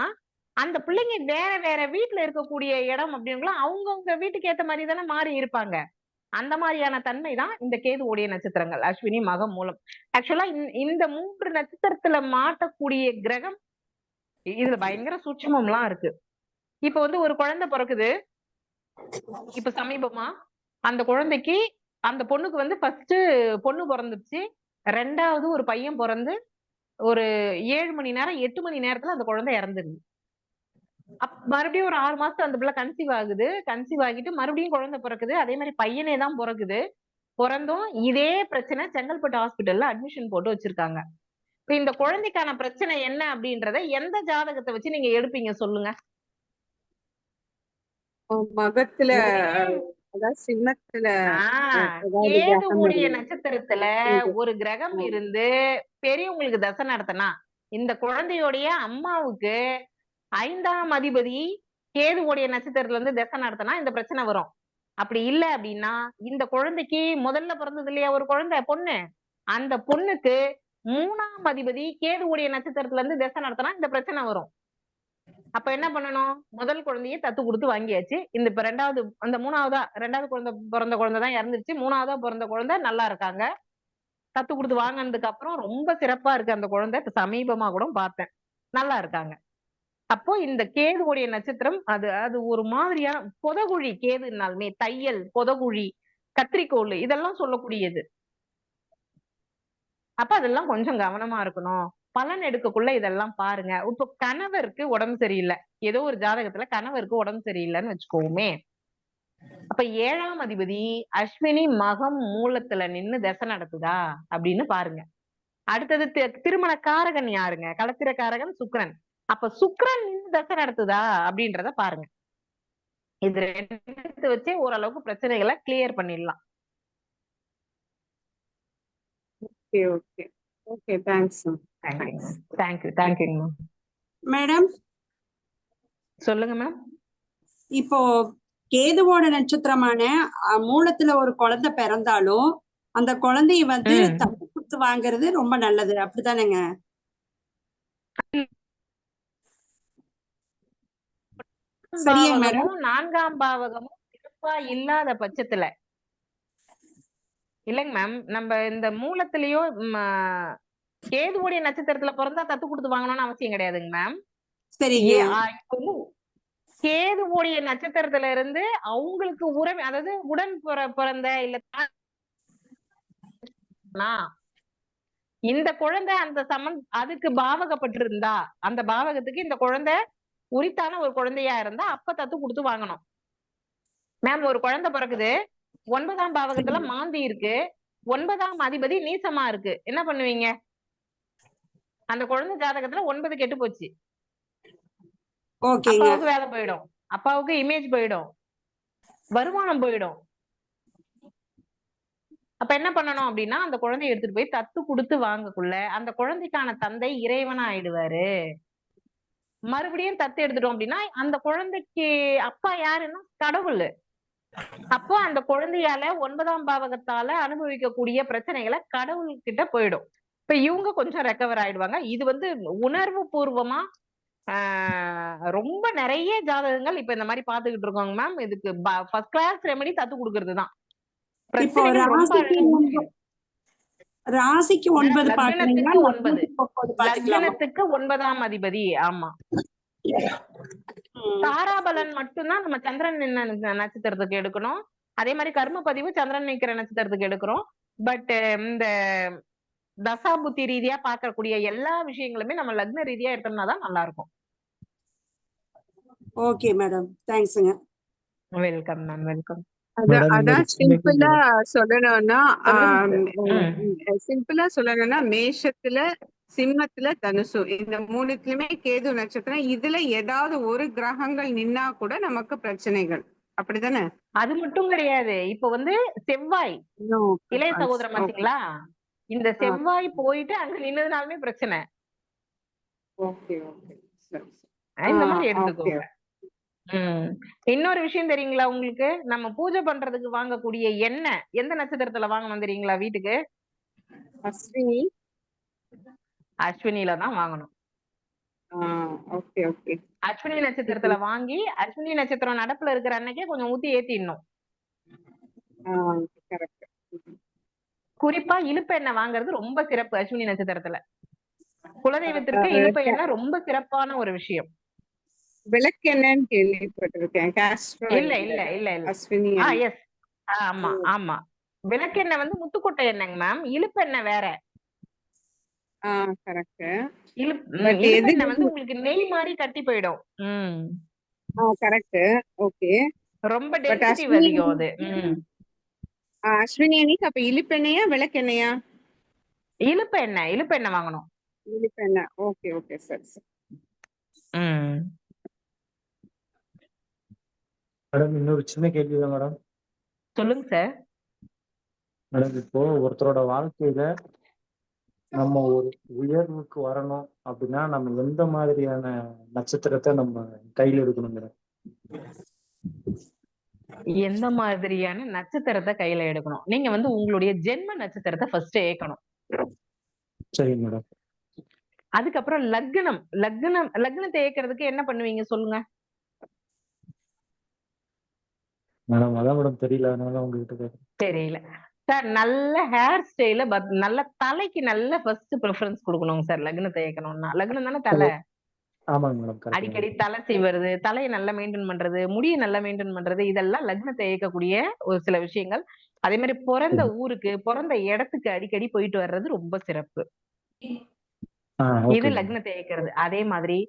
[SPEAKER 4] அந்த பிள்ளைங்க வேற வேற வீட்டுல இருக்கக்கூடிய இடம் அப்படின்னா அவங்கவுங்க வீட்டுக்கு ஏத்த மாதிரி தானே மாறி இருப்பாங்க. அந்த மாதிரியான தன்மை தான் இந்த கேதுவுடைய நட்சத்திரங்கள் அஸ்வினி மகம் மூலம். ஆக்சுவலா இந்த 3 நட்சத்திரத்துல மாட்டக்கூடிய கிரகம் இதுல பயங்கர சூட்சமம் எல்லாம் இருக்கு. இப்ப வந்து ஒரு குழந்தை பிறக்குது. இப்ப சமீபமா அந்த குழந்தைக்கு அந்த பொண்ணுக்கு வந்து ஃபர்ஸ்ட் பொண்ணு பிறந்துச்சு, 2வது ஒரு பையன் பிறந்து ஒரு 7 மணி நேரம் 8 மணி நேரத்துல அந்த குழந்தை இறந்துருது. மறுபடியும் ஒரு 6 மாசத்துல அந்த பிள்ளை கன்சீவ் ஆகுது. கன்சீவ் ஆகிட்டு மறுபடியும் குழந்தை பிறக்குது. அதே மாதிரி பையனே தான் பிறக்குது. பிறந்தும் இதே பிரச்சனை செங்கல்பட்டு ஹாஸ்பிட்டல்ல அட்மிஷன் போட்டு வச்சிருக்காங்க. இப்ப இந்த குழந்தைக்கான பிரச்சனை என்ன அப்படின்றத எந்த ஜாதகத்தை வச்சு நீங்க எடுப்பீங்க சொல்லுங்க.
[SPEAKER 5] மகத்துல
[SPEAKER 4] ஒரே
[SPEAKER 5] அதாவது சிம்மத்துல ஏதாவது
[SPEAKER 4] கேது
[SPEAKER 5] கிரகம்
[SPEAKER 4] உடைய
[SPEAKER 5] இருந்தா.
[SPEAKER 4] நட்சத்திரத்துல ஒரு கிரகம் இருந்து பெரியவங்களுக்கு தசை நடத்தினா இந்த குழந்தையோடைய அம்மாவுக்கு 5ஆம் அதிபதி கேது உடைய நட்சத்திரத்துல இருந்து தசை நடத்தினா இந்த பிரச்சனை வரும். அப்படி இல்ல அப்படின்னா இந்த குழந்தைக்கு முதல்ல பிறந்தது இல்லையா ஒரு குழந்தை பொண்ணு, அந்த பொண்ணுக்கு 3ஆம் அதிபதி கேது உடைய நட்சத்திரத்துல இருந்து தசை நடத்தினா இந்த பிரச்சனை வரும். அப்ப என்ன பண்ணணும்? முதல் குழந்தைய தத்து கொடுத்து வாங்கியாச்சு. இந்த இப்ப ரெண்டாவது குழந்தை பிறந்த குழந்தைதான் இறந்துருச்சு. 3ஆவதா பிறந்த குழந்தை நல்லா இருக்காங்க. தத்து கொடுத்து வாங்கினதுக்கு அப்புறம் ரொம்ப சிறப்பா இருக்கு அந்த குழந்தை. இப்ப சமீபமா கூட பார்த்தேன், நல்லா இருக்காங்க. அப்போ இந்த கேதுவுடைய நட்சத்திரம் அது ஒரு மாதிரியான புதகுழி. கேதுனாலுமே தையல், புதகுழி, கத்திரிக்கோள் இதெல்லாம் சொல்லக்கூடியது. அப்ப அதெல்லாம் கொஞ்சம் கவனமா இருக்கணும். பலன் எடுக்கக்குள்ள இதெல்லாம் பாருங்க. இப்போ கணவருக்கு உடம்பு சரியில்லை, ஏதோ ஒரு ஜாதகத்துல கணவருக்கு உடம்பு சரியில்லைன்னு வச்சுக்கோமே, அப்ப 7ஆம் அதிபதி அஸ்வினி மகம் மூலத்துல நின்னு தசை நடத்துதா அப்படின்னு பாருங்க. அடுத்தது திருமண காரகன் யாருங்க? களத்திர காரகன் சுக்கிரன். அப்ப சுக்கிரன் நின்னு தசை நடத்துதா அப்படின்றத பாருங்க. இது ரெண்டு வச்சே ஓரளவுக்கு பிரச்சனைகளை கிளியர் பண்ணிடலாம்.
[SPEAKER 5] Okay okay okay thanks.
[SPEAKER 4] Thank you.
[SPEAKER 2] Madam
[SPEAKER 4] சொல்லுங்க மேம்.
[SPEAKER 2] இப்போ கேதுவோட நட்சத்திரமான மூலத்துல ஒரு குழந்தை பிறந்தாலும் அந்த குழந்தைய வந்து தத்து கொடுத்து வாங்குறது ரொம்ப நல்லது, அப்படித்தானேங்க? சரியா மேடம்?
[SPEAKER 4] 4ஆம் பாவகமும் சிறப்பா இல்லாத பட்சத்துல இல்லைங்க மேம், நம்ம இந்த மூலத்திலயோ கேதுவுடைய நட்சத்திரத்துல பிறந்தா தத்து கொடுத்து வாங்கணும்னு அவசியம் கிடையாதுங்க மேம்.
[SPEAKER 2] சரிங்க.
[SPEAKER 4] கேதுவுடைய நட்சத்திரத்துல இருந்து அவங்களுக்கு உறவு, அதாவது உடன் பிறந்த இல்ல இந்த குழந்தை அந்த அதுக்கு பாவகப்பட்டிருந்தா அந்த பாவகத்துக்கு இந்த குழந்தை உரித்தான ஒரு குழந்தையா இருந்தா அப்ப தத்து கொடுத்து வாங்கணும். மேம் ஒரு குழந்தை பிறகுது, 9ஆம் பாவகத்துல மாந்தி இருக்கு, 9ஆம் அதிபதி நீசமா இருக்கு, என்ன பண்ணுவீங்க? அந்த குழந்தை ஜாதகத்துல 9 கெட்டு போச்சு. அப்பாவுக்கு வேலை போயிடும், அப்பாவுக்கு இமேஜ் போயிடும், வருமானம் போயிடும். அப்ப என்ன பண்ணணும் அப்படின்னா அந்த குழந்தைய எடுத்துட்டு போய் தத்து கொடுத்து வாங்கக்குள்ள அந்த குழந்தைக்கான தந்தை இறைவனா ஆயிடுவாரு. மறுபடியும் தத்து எடுத்துட்டோம் அப்படின்னா அந்த குழந்தைக்கு அப்பா யாருன்னா கடவுள். அப்போ அந்த குழந்தையால 9ஆம் பாவகத்தால அனுபவிக்கக்கூடிய பிரச்சனைகளை கடவுள்கிட்ட போயிடும். இப்ப இவங்க கொஞ்சம் ரெக்கவர் ஆயிடுவாங்க. இது வந்து உணர்வு பூர்வமா ரொம்ப நிறைய ஜாதகங்கள் இப்ப இந்த மாதிரி பாத்துக்கிட்டு இருக்கோங்க மேம். இதுக்கு ஃபர்ஸ்ட் கிளாஸ் ரெமெடி தத்து கொடுக்கறதுதான்.
[SPEAKER 2] ராசிக்கு 9
[SPEAKER 4] லக்னத்துக்கு 9ஆம் அதிபதி. ஆமா, தாராபலன் மட்டும்தான் நம்ம சந்திரன் நட்சத்திரத்துக்கு எடுக்கணும். அதே மாதிரி கர்ம பதிவு சந்திரன் நிக்கிற நட்சத்திரத்துக்கு எடுக்கிறோம். பட் இந்த தசாபுத்தி ரீதியா பார்க்கக்கூடிய எல்லா விஷயங்களுமே நம்ம லக்ன ரீதியா எடுத்தோம்னாதான் நல்லா இருக்கும்.
[SPEAKER 2] ஓகே மேடம், தேங்க்ஸ்ங்க.
[SPEAKER 4] Welcome ma'am, welcome.
[SPEAKER 5] அதான் சிம்பிளா சொல்லணும்னா மேஷத்துல, சிம்மத்துல, தனுசு இந்த மூணுத்துலயுமே கேது நட்சத்திரம். இதுல ஏதாவது ஒரு கிரகங்கள் நின்னா கூட நமக்கு பிரச்சனைகள், அப்படித்தானே?
[SPEAKER 4] அது மட்டும் கிடையாது. இப்ப வந்து செவ்வாய் இளைய சகோதரம் பாத்தீங்களா, இந்த செவ்வாய் போயிட்டு அங்க நின்னதுனாலுமே பிரச்சனை. இந்த மாதிரி எடுத்துக்கோங்க. இன்னொரு விஷயம் தெரியுங்களா உங்களுக்கு? நம்ம பூஜை பண்றதுக்கு வாங்கக்கூடிய எண்ணெய் எந்த நட்சத்திரத்துல வாங்கணும் தெரியுங்களா? வீட்டுக்கு அஸ்வினில தான் வாங்கணும். அஸ்வினி நட்சத்திரத்துல வாங்கி அஸ்வினி நட்சத்திரம் நடப்புல இருக்கிற அன்னைக்கே கொஞ்சம் ஊத்தி ஏத்திடணும். குறிப்பா இலுப்ப எண்ணெய் வாங்குறது ரொம்ப சிறப்பு. அஸ்வினி நட்சத்திரத்துல குலதெய்வத்திற்கு இலுப்ப எண்ணெய் ரொம்ப சிறப்பான ஒரு விஷயம்.
[SPEAKER 5] விளக்கெண்ணெய்ன்னு கேள்விப்பட்டிருக்கேன்.
[SPEAKER 4] இல்ல இல்ல இல்ல இல்ல
[SPEAKER 5] அஸ்வினி.
[SPEAKER 4] எஸ், ஆமா ஆமா. விளக்கெண்ணெய் வந்து முத்துக்கொட்டை எண்ணெய்ங்க மேம், இலுப்ப எண்ணெய் வேற.
[SPEAKER 5] கரெக்ட்.
[SPEAKER 4] இலுப்ப எண்ணெய் வந்து உங்களுக்கு நெய் மாதிரி கட்டி போயிடும்.
[SPEAKER 5] கரெக்ட். ஓகே.
[SPEAKER 4] ரொம்ப டென்சிட்டிவ் அதிகம் அது.
[SPEAKER 5] அஸ்வினி அன்னைக்கு அப்ப இழுப்பெண்ணையா விளக்கெண்ணையா?
[SPEAKER 4] இழுப்பு எண்ணெய் வாங்கணும்.
[SPEAKER 5] இழுப்பெண்ணெய். Okay okay sir.
[SPEAKER 8] மேடம் இன்னொரு சின்ன கேள்விதான் மேடம்.
[SPEAKER 4] சொல்லுங்க சார்.
[SPEAKER 8] மேடம் இப்போ ஒருத்தரோட வாழ்க்கையில நம்ம ஒரு உயர்வுக்கு வரணும் அப்படின்னா நம்ம எந்த மாதிரியான நட்சத்திரத்தை நம்ம கையில எடுக்கணும் மேடம்?
[SPEAKER 4] எந்த மாதிரியான நட்சத்திரத்தை கையில எடுக்கணும்? நீங்க வந்து உங்களுடைய ஜென்ம நட்சத்திரத்தை ஃபர்ஸ்ட் ஏக்கணும்.
[SPEAKER 8] சரிங்க மேடம்.
[SPEAKER 4] அதுக்கப்புறம் லக்னத்தை ஏக்கிறதுக்கு என்ன பண்ணுவீங்க சொல்லுங்க?
[SPEAKER 8] மேடம் அதான் மேடம் தெரியல, அதனால உங்ககிட்ட கேட்குறேன்.
[SPEAKER 4] தெரியல சார். நல்ல ஹேர் ஸ்டைல நல்ல தலைக்கு நல்ல ஃபர்ஸ்ட் ப்ரிஃபரன்ஸ் கொடுக்கணுங்க சார். லக்னத்தை ஏக்கணும்னா லக்னம் தானே தலை.
[SPEAKER 8] ஆமாங்க மேடம்.
[SPEAKER 4] அடிக்கடி தலை சீவுறது, தலையை நல்லா மெயின்டைன் பண்றது, முடியை நல்லா மெயின்டைன் பண்றது, இதெல்லாம் லக்னத்தை இயக்கக்கூடிய ஒரு சில விஷயங்கள். அதே மாதிரி பிறந்த ஊருக்கு பிறந்த இடத்துக்கு அடிக்கடி போயிட்டு வர்றது ரொம்ப சிறப்பு. இது லக்னத்தை இயக்கிறது. அதே மாதிரி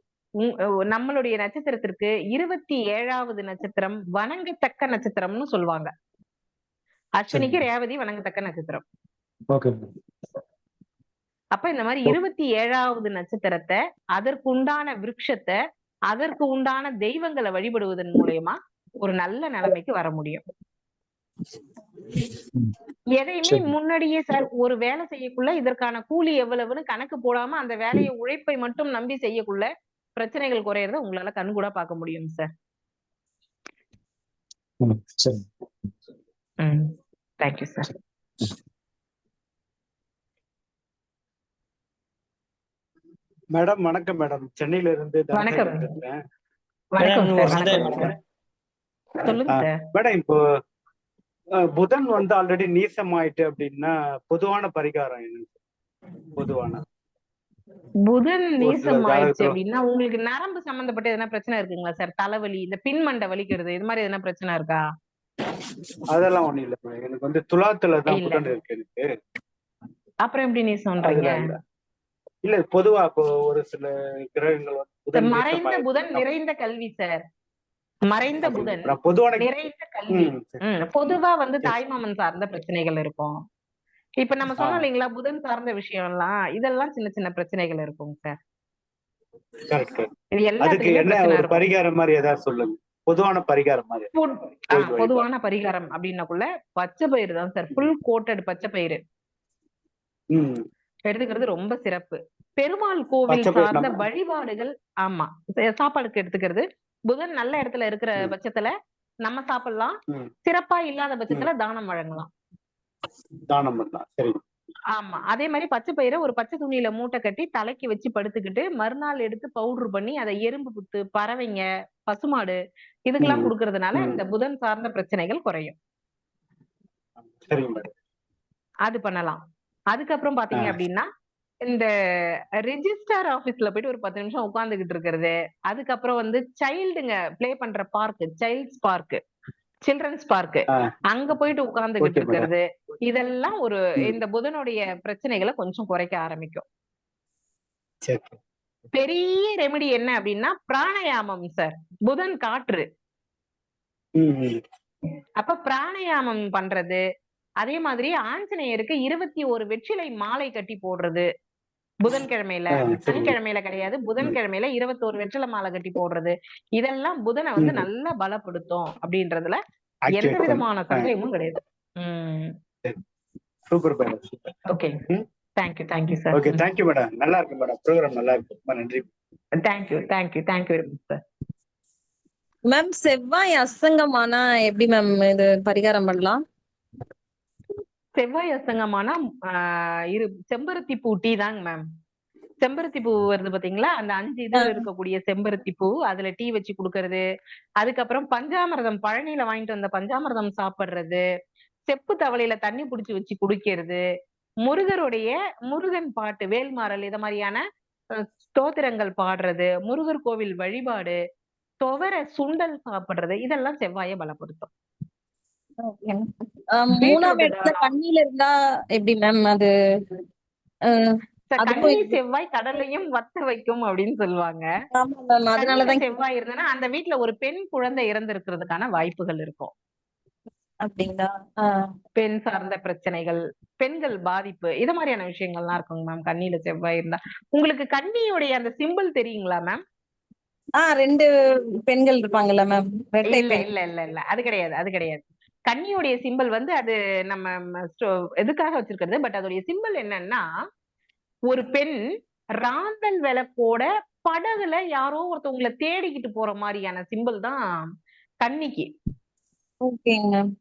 [SPEAKER 4] நம்மளுடைய நட்சத்திரத்திற்கு 27வது நட்சத்திரம் வணங்கத்தக்க நட்சத்திரம்னு சொல்லுவாங்க. அஸ்வினிக்கு ரேவதி வணங்கத்தக்க நட்சத்திரம். அப்ப இந்த மாதிரி 27வது நட்சத்திரத்தை, அதற்குண்டான விருட்சத்தை, அதற்கு உண்டான தெய்வங்களை வழிபடுவதன் மூலயமா ஒரு நல்ல நிலைமைக்கு வர முடியும். எதையுமே முன்னாடியே சார் ஒரு வேலை செய்யக்குள்ள இதற்கான கூலி எவ்வளவுன்னு கணக்கு போடாம அந்த வேலையை உழைப்பை மட்டும் நம்பி செய்யக்குள்ள பிரச்சனைகள் குறையறத உங்களால கண்கூடா பார்க்க முடியும் சார். Thank you sir.
[SPEAKER 11] மேடம் வணக்கம் மேடம். சென்னையில இருந்து
[SPEAKER 4] வணக்கம். சொல்லுங்க சார்.
[SPEAKER 11] மேடம் இப்போ புதன் வந்து ஆல்ரெடி நீசம் ஆயிட்டு அப்படின்னா பொதுவான பரிகாரம் என்ன? பொதுவான
[SPEAKER 4] புதன் நீசம் ஆயிடுச்சு அப்படின்னா உங்களுக்கு நரம்பு சம்பந்தப்பட்ட எதனா பிரச்சனை இருக்குங்களா சார்? தலைவலி, இந்த பின்மண்டை வலிக்கிறது, இது மாதிரி எதனா பிரச்சனை இருக்கா?
[SPEAKER 11] அதெல்லாம் ஒண்ணும் இல்ல. எனக்கு வந்து துலாத்துல தான் புதன் இருக்கு எனக்கு.
[SPEAKER 4] அப்புறம் எப்படி நீ சொல்றீங்க?
[SPEAKER 11] இல்ல பொதுவா இப்போ ஒரு சில கிரகங்கள்
[SPEAKER 4] மறைந்த புதன் நிறைந்த கல்வி சார். மறைந்த புதன் நிறைந்த கல்வி. பொதுவா வந்து தாய்மாமன் சார்ந்த பிரச்சனைகள் இருக்கும். இப்ப நம்ம சொன்னோம் இல்லைங்களா, புதன் சார்ந்த விஷயம் எல்லாம், இதெல்லாம் சின்ன சின்ன பிரச்சனைகள் இருக்கும் சார்.
[SPEAKER 11] பரிகாரம் மாதிரி ஏதாவது சொல்லுங்க. பொதுவான பரிகாரம் மாதிரி.
[SPEAKER 4] பொதுவான பரிகாரம் அப்படின்னாக்குள்ள பச்சை பயிறு தான் சார். ஃபுல் கோட்டட் பச்சை பயிறு எடுத்துக்கிறது ரொம்ப சிறப்பு. பெருமாள் கோவில் சார்ந்த வழிபாடுகள், ஆமா, சாப்பாடுக்கு எடுத்துக்கிறது. புதன் நல்ல இடத்துல இருக்கிற பட்சத்துல நம்ம சாப்பிடலாம். சிறப்பா இல்லாத பட்சத்துல தானம் வழங்கலாம். ஆமா. அதே மாதிரி பச்சை பயிரை ஒரு பச்சை துணியில மூட்டை கட்டி தலைக்கு வச்சு படுத்துக்கிட்டு மறுநாள் எடுத்து பவுடர் பண்ணி அதை எறும்பு புத்து, பறவைங்க, பசுமாடு இதுக்கெல்லாம் கொடுக்கறதுனால இந்த புதன் சார்ந்த பிரச்சனைகள் குறையும். அது பண்ணலாம். அதுக்கப்புறம் பாத்தீங்க அப்படின்னா இந்த ரெஜிஸ்டர் ஆபீஸ்ல போயிட்டு ஒரு 10 நிமிஷம் உட்கார்ந்துகிட்டு இருக்கிறது. அதுக்கப்புறம் வந்து சைல்டுங்க பிளே பண்ற park, childs park, children's park, அங்க போயிட்டு உட்கார்ந்துகிட்டு இருக்கிறது, இதெல்லாம் ஒரு இந்த புதனுடைய பிரச்சனைகளை கொஞ்சம் குறைக்க ஆரம்பிக்கும். பெரிய ரெமெடி என்ன அப்படின்னா பிராணயாமம் சார். புதன் காற்று. அப்ப பிராணயாமம் பண்றது. அதே மாதிரி ஆஞ்சநேயருக்கு 21 வெற்றிலை மாலை கட்டி போடுறது புதன்கிழமையில. சனிக்கிழமையில கிடையாது, புதன்கிழமையில 21 வெற்றிலை மாலை கட்டி போடுறது. இதெல்லாம் புதனை வந்து நல்லா பலப்படுத்தும் அப்படின்றதுல எந்த விதமான சந்தேகமும் கிடையாது. Okay, thank you sir.
[SPEAKER 11] Okay, thank you madam. நல்லா இருக்கு மேடம், ப்ரோகிராம் நல்லா இருக்கு. ரொம்ப நன்றி.
[SPEAKER 4] Thank you very much sir.
[SPEAKER 12] Ma'am செவ்வாய் அசங்கமானா எப்படி மேம் இது பரிகாரம் பண்ணலாம்?
[SPEAKER 4] செவ்வாய் அசங்கமானா செம்பருத்தி பூ டீ தாங்க மேம். செம்பருத்தி பூ வருது பாத்தீங்களா, அந்த 5 இதழ் இருக்கக்கூடிய செம்பருத்தி பூ, அதுல டீ வச்சு குடுக்கறது. அதுக்கப்புறம் பஞ்சாமிர்தம், பழனியில வாங்கிட்டு வந்த பஞ்சாமிர்தம் சாப்பிடுறது, செப்பு தவளையில தண்ணி புடிச்சு வச்சு குடிக்கிறது, முருகன் பாட்டு, வேல்மாறல், இத மாதிரியான ஸ்தோத்திரங்கள் பாடுறது, முருகர் கோவில் வழிபாடு, துவர சுண்டல் சாப்பிடுறது, இதெல்லாம் செவ்வாயை பலப்படுத்தும்.
[SPEAKER 12] 3ஆம் இடத்துல கண்ணில இருந்தா எப்படி மேம்? அது
[SPEAKER 4] கன்னி செவ்வாய் கடலையும் வத்த வைக்கும் அப்படின்னு சொல்லுவாங்க. அதனாலதான் செவ்வாய் இருந்தனா அந்த வீட்டுல ஒரு பெண் குழந்தை இறந்து இருக்கிறதுக்கான வாய்ப்புகள் இருக்கும்.
[SPEAKER 12] அப்படிங்களா?
[SPEAKER 4] பெண் சார்ந்த பிரச்சனைகள், பெண்கள் பாதிப்பு, இது மாதிரியான விஷயங்கள்லாம் இருக்குங்க மேம் கன்னியில செவ்வாய் இருந்தா. உங்களுக்கு கன்னியுடைய அந்த சிம்பிள் தெரியுங்களா மேம்?
[SPEAKER 12] 2 பெண்கள் இருப்பாங்கல்ல மேம், ரெட்டை
[SPEAKER 4] இல்ல
[SPEAKER 12] பெண்.
[SPEAKER 4] இல்ல இல்ல இல்ல அது கிடையாது, அது கிடையாது. கன்னியுடைய சிம்பிள் வந்து அது நம்ம எதுக்காக வச்சிருக்கிறது. பட் அதோடைய சிம்பிள் என்னன்னா, ஒரு பெண் ராந்தல் விளக்கோட படகுல யாரோ ஒருத்தவங்களை தேடிக்கிட்டு போற மாதிரியான சிம்பிள் தான் கன்னிக்கு.
[SPEAKER 12] ஓகேங்க மேம்.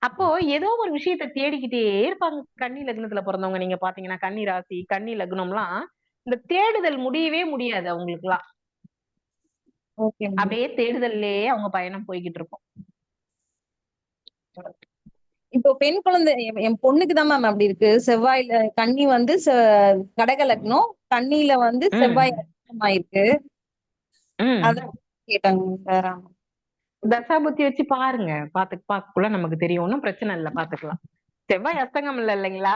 [SPEAKER 4] அப்போ ஏதோ ஒரு விஷயத்த தேடிக்கிட்டே இருப்பாங்க கன்னி லக்னத்துல பிறந்தவங்க. நீங்க பாத்தீங்கன்னா கன்னி ராசி, கன்னி லக்னம்லாம் இந்த தேடுதல் முடியவே முடியாது அவங்களுக்குலாம்.
[SPEAKER 12] Okay ma'am.
[SPEAKER 4] அப்படியே தேடுதல்லே அவங்க பயணம் போய்கிட்டு இருக்கும்.
[SPEAKER 12] இப்போ பெண் குழந்தை என் பொண்ணுக்கு தான் மேம் அப்படி இருக்கு. செவ்வாயில கன்னி வந்து கடக லக்னம், கன்னியில வந்து செவ்வாய் ஆயிருக்கு. அதான் கேட்டாங்க வேற.
[SPEAKER 4] தசாபுத்தி வச்சு பாருங்க, பாக்கக்குள்ள நமக்கு தெரியும். ஒன்னும் பிரச்சனை இல்ல, பாத்துக்கலாம். செவ்வாய் அஸ்தங்கம் இல்லைங்களா?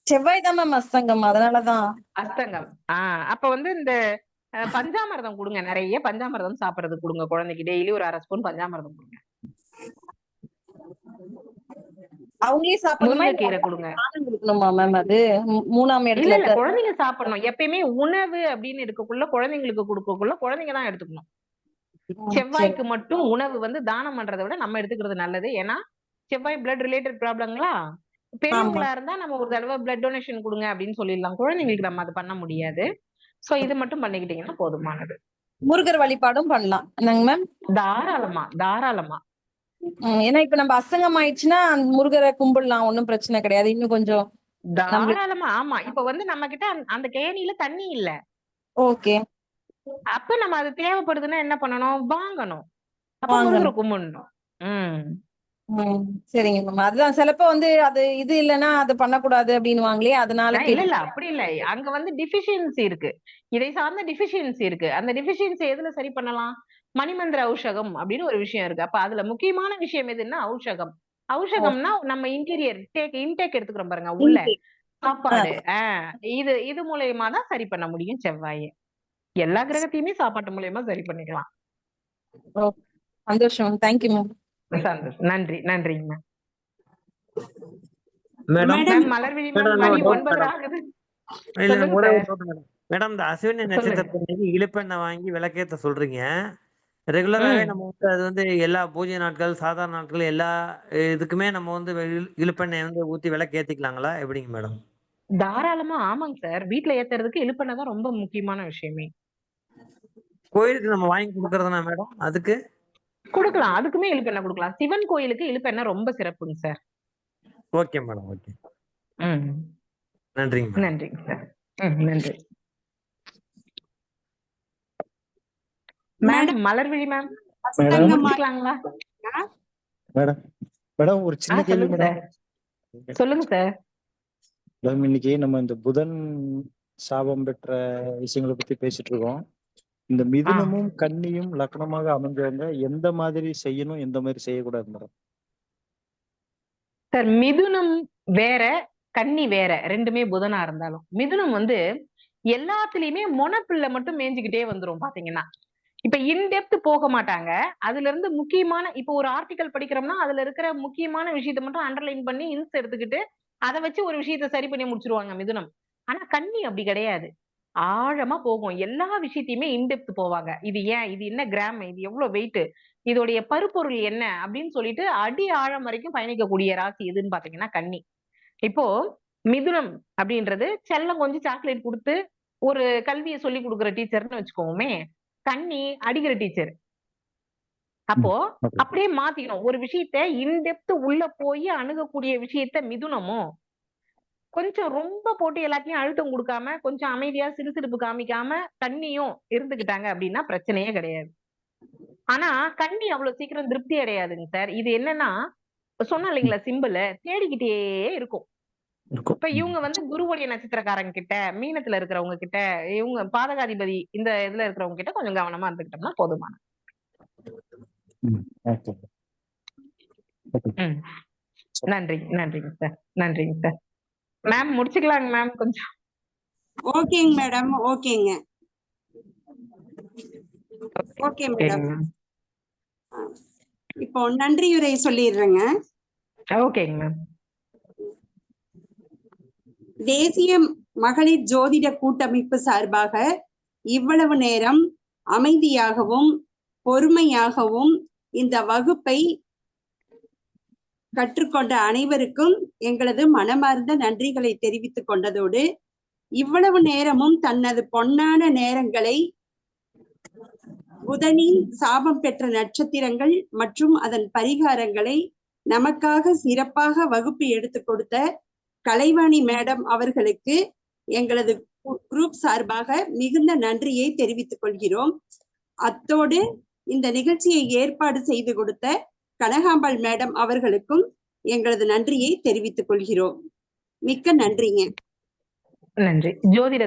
[SPEAKER 12] செவ்வாய் தான் மேம் அஸ்தங்கம், அதனாலதான்.
[SPEAKER 4] அஸ்தங்கம். அப்ப வந்து இந்த பஞ்சாமிர்தம் கொடுங்க, நிறைய பஞ்சாமிர்தம் சாப்பிடுறது கொடுங்க குழந்தைக்கு. டெய்லி ஒரு 1/2 ஸ்பூன் பஞ்சாமிர்தம் கொடுங்க.
[SPEAKER 12] அவங்களே சாப்பிடணுமா?
[SPEAKER 4] முருங்கைக்கீரை கொடுங்க.
[SPEAKER 12] கொடுக்கணுமா மேம்? அது 3ஆம்
[SPEAKER 4] இல்ல
[SPEAKER 12] இடத்துல
[SPEAKER 4] இல்ல, குழந்தைங்க சாப்பிடணும். எப்பயுமே உணவு அப்படின்னு எடுக்கக்குள்ள குழந்தைங்களுக்கு கொடுக்கக்குள்ள குழந்தைங்க தான் எடுத்துக்கணும். செவ்வாய்க்கு மட்டும் உணவு வந்து தானம் பண்றதை விட நம்ம எடுத்துக்கிறது நல்லது. ஏன்னா செவ்வாய் பிளட் ரிலேட்டட் ப்ராப்ளங்களா. பெரியவங்களா இருந்தா நம்ம ஒரு தடவை பிளட் டொனேஷன் கொடுங்க அப்படின்னு சொல்லிடலாம். குழந்தைங்களுக்கு நம்ம அது பண்ண முடியாது. சோ இது மட்டும் பண்ணிக்கிட்டீங்கன்னா போதுமானது.
[SPEAKER 12] முருகர் வழிபாடும் பண்ணலாம் என்னங்க மேம்?
[SPEAKER 4] தாராளமா தாராளமா.
[SPEAKER 12] ஏன்னா இப்ப நம்ம அசங்கம் ஆயிடுச்சுன்னா முருகரை கும்பிடலாம், ஒண்ணும் பிரச்சனை கிடையாது. இன்னும் கொஞ்சம்
[SPEAKER 4] தாராளமா. ஆமா, இப்ப வந்து நம்ம கிட்ட அந்த கேணியில தண்ணி இல்ல.
[SPEAKER 12] ஓகே.
[SPEAKER 4] அப்ப நம்ம அது தேவைப்படுதுன்னா என்ன பண்ணணும்? வாங்கணும். அப்ப முருகரை கும்பிடணும்.
[SPEAKER 12] சரிங்க மேம். அதுதான் சிலப்ப வந்து அது இது இல்லைன்னா அது பண்ணக்கூடாது அப்படின்னு வாங்களே, அதனால
[SPEAKER 4] இல்ல இல்ல, அப்படி இல்ல. அங்க வந்து டிஃபிஷியன்சி இருக்கு. இதை சார்ந்த டிஃபிஷியன்சி இருக்கு. அந்த டிஃபிஷியன்சி எதுல சரி பண்ணலாம்? மணிமந்திர ஔஷகம் அப்படின்னு ஒரு விஷயம் இருக்கு. அப்ப அதுல முக்கியமான விஷயம் எதுன்னா ஔஷகம். ஔஷகம்னா நம்ம இன்டீரியர் இன்டேக் எடுத்துக்கிறோம் பாருங்க, உள்ள சாப்பாடு. இது மூலியமா தான் சரி பண்ண முடியும் செவ்வாயை. எல்லா கிரகத்தையுமே சாப்பாட்டு மூலியமா சரி பண்ணிக்கலாம்.
[SPEAKER 12] சந்தோஷம். Thank you ma'am.
[SPEAKER 4] சந்தோஷம். நன்றி நன்றிங்க
[SPEAKER 6] மேடம்.
[SPEAKER 4] மேம். மலர்விழி மேம், மணி 9 ஆகுது.
[SPEAKER 6] மேடம், இந்த அஸ்வினி நட்சத்திரத்துக்கு இழுப்பெண்ணெய் வாங்கி விளக்கேத்த சொல்றீங்க. ரெகுலராகவே நம்ம வந்து அது வந்து எல்லா பூஜை நாட்கள், சாதாரண நாட்கள், எல்லா இதுக்குமே நம்ம வந்து இழுப்பெண்ணெய் வந்து ஊத்தி விளக்கு ஏத்திக்கலாங்களா? எப்படிங்க மேடம்?
[SPEAKER 4] தாராளமா. ஆமாங்க சார், வீட்டுல ஏத்துறதுக்கு இழுப்பெண்ணெய் தான் ரொம்ப முக்கியமான விஷயமே.
[SPEAKER 6] கோயிலுக்கு நம்ம வாங்கி கொடுக்கறதுனா மேடம்? அதுக்கு
[SPEAKER 4] கொடுக்கலாம், அதுக்குமே இழுப்பெண்ணெய் கொடுக்கலாம். சிவன் கோயிலுக்கு இழுப்பெண்ணெய் ரொம்ப சிறப்புங்க சார்.
[SPEAKER 6] Okay madam. ஓகே. நன்றிங்க.
[SPEAKER 4] நன்றிங்க சார். நன்றி மேம். மலர்விழி மேம், முடிச்சுக்கலாங்களா?
[SPEAKER 8] மேடம் மேடம் ஒரு சின்ன கேள்வி மேடம்.
[SPEAKER 4] சொல்லுங்க சார்.
[SPEAKER 8] மேடம், இன்னைக்கு நம்ம இந்த புதன் சாபம் பெற்ற விஷயங்களை பத்தி பேசிட்டு இருக்கோம். இந்த மிதுனமும் கன்னியும் லக்னமாக அமைஞ்சவங்க எந்த மாதிரி செய்யணும், எந்த மாதிரி செய்யக்கூடாது மேடம்?
[SPEAKER 4] சார், மிதுனம் வேற, கன்னி வேற. ரெண்டுமே புதனா இருந்தாலும் மிதுனம் வந்து எல்லாத்துலயுமே மொனப்பிள்ளை மட்டும் மேய்ஞ்சுக்கிட்டே வந்துரும் பாத்தீங்கன்னா. இப்ப இன்டெப்த் போக மாட்டாங்க. அதுல இருந்து முக்கியமான, இப்ப ஒரு ஆர்டிகல் படிக்கிறோம்னா அதுல இருக்கிற முக்கியமான விஷயத்த மட்டும் அண்டர்லைன் பண்ணி இன்ஸ் எடுத்துக்கிட்டு அதை வச்சு ஒரு விஷயத்த சரி பண்ணி முடிச்சிருவாங்க மிதுனம். ஆனா கன்னி அப்படி கிடையாது. ஆழமா போகும். எல்லா விஷயத்தையுமே இன்டெப்த் போவாங்க. இது ஏன், இது என்ன கிராம், இது எவ்வளவு வெயிட், இதோடைய பருப்பொருள் என்ன அப்படின்னு சொல்லிட்டு அடி ஆழம் வரைக்கும் பயணிக்கக்கூடிய ராசி எதுன்னு பாத்தீங்கன்னா கன்னி. இப்போ மிதுனம் அப்படின்றது செல்லம் கொஞ்சம் சாக்லேட் கொடுத்து ஒரு கல்வியை சொல்லி கொடுக்குற டீச்சர்னு வச்சுக்கோமே. கன்னி அடிக்கிற டீச்சர். அப்போ அப்படியே மாத்திக்கணும். ஒரு விஷயத்த இன்டெப்த் உள்ள போய் அணுகக்கூடிய விஷயத்த மிதுனமும், கொஞ்சம் ரொம்ப போட்டு எல்லாத்தையும் அழுத்தம் கொடுக்காம கொஞ்சம் அமைதியா சிறுசிறுப்பு காமிக்காம கன்னியும் இருந்துகிட்டாங்க அப்படின்னா பிரச்சனையே கிடையாது. ஆனா கன்னி அவ்வளவு சீக்கிரம் திருப்தி அடையாதுங்க சார். இது என்னன்னா, சொன்ன இல்லைங்களா சிம்பிள், தேடிக்கிட்டே இருக்கும். இப்ப இவங்க வந்து குருவுடைய நட்சத்திரக்காரங்க கிட்ட, மீனத்துல இருக்கிறவங்க கிட்ட, இவங்க பாதகாதிபதி இந்த இதுல இருக்கிறவங்க கிட்ட கொஞ்சம் கவனமா இருந்துக்கிட்டோம்னா போதுமான. நன்றி நன்றிங்க சார். நன்றிங்க சார். மேம் முடிச்சுக்கலாங்க மேம் கொஞ்சம்.
[SPEAKER 2] ஓகேங்க மேடம். ஓகேங்க. Okay madam. இப்போ நன்றியுரை சொல்லிடுறேங்க.
[SPEAKER 4] ஓகேங்க மேம்.
[SPEAKER 2] தேசிய மகளிர் ஜோதிட கூட்டமைப்பு சார்பாக இவ்வளவு நேரம் அமைதியாகவும் பொறுமையாகவும் இந்த வகுப்பை கற்றுக்கொண்ட அனைவருக்கும் எங்களது மனமார்ந்த நன்றிகளை தெரிவித்துக் கொண்டதோடு, இவ்வளவு நேரமும் தனது பொன்னான நேரங்களை புதனின் சாபம் பெற்ற நட்சத்திரங்கள் மற்றும் அதன் பரிகாரங்களை நமக்காக சிறப்பாக வகுப்பு எடுத்து கொடுத்த கலைவாணி மேடம் அவர்களுக்கு எங்களது குரூப் சார்பாக மிகுந்த நன்றியை தெரிவித்துக் கொள்கிறோம். அத்தோடு இந்த நிகழ்ச்சியை ஏற்பாடு செய்து கொடுத்த கனகாம்பாள் மேடம் அவர்களுக்கும் எங்களது நன்றியை தெரிவித்துக் கொள்கிறோம். மிக்க நன்றிங்க.
[SPEAKER 4] நன்றி. ஜோதிட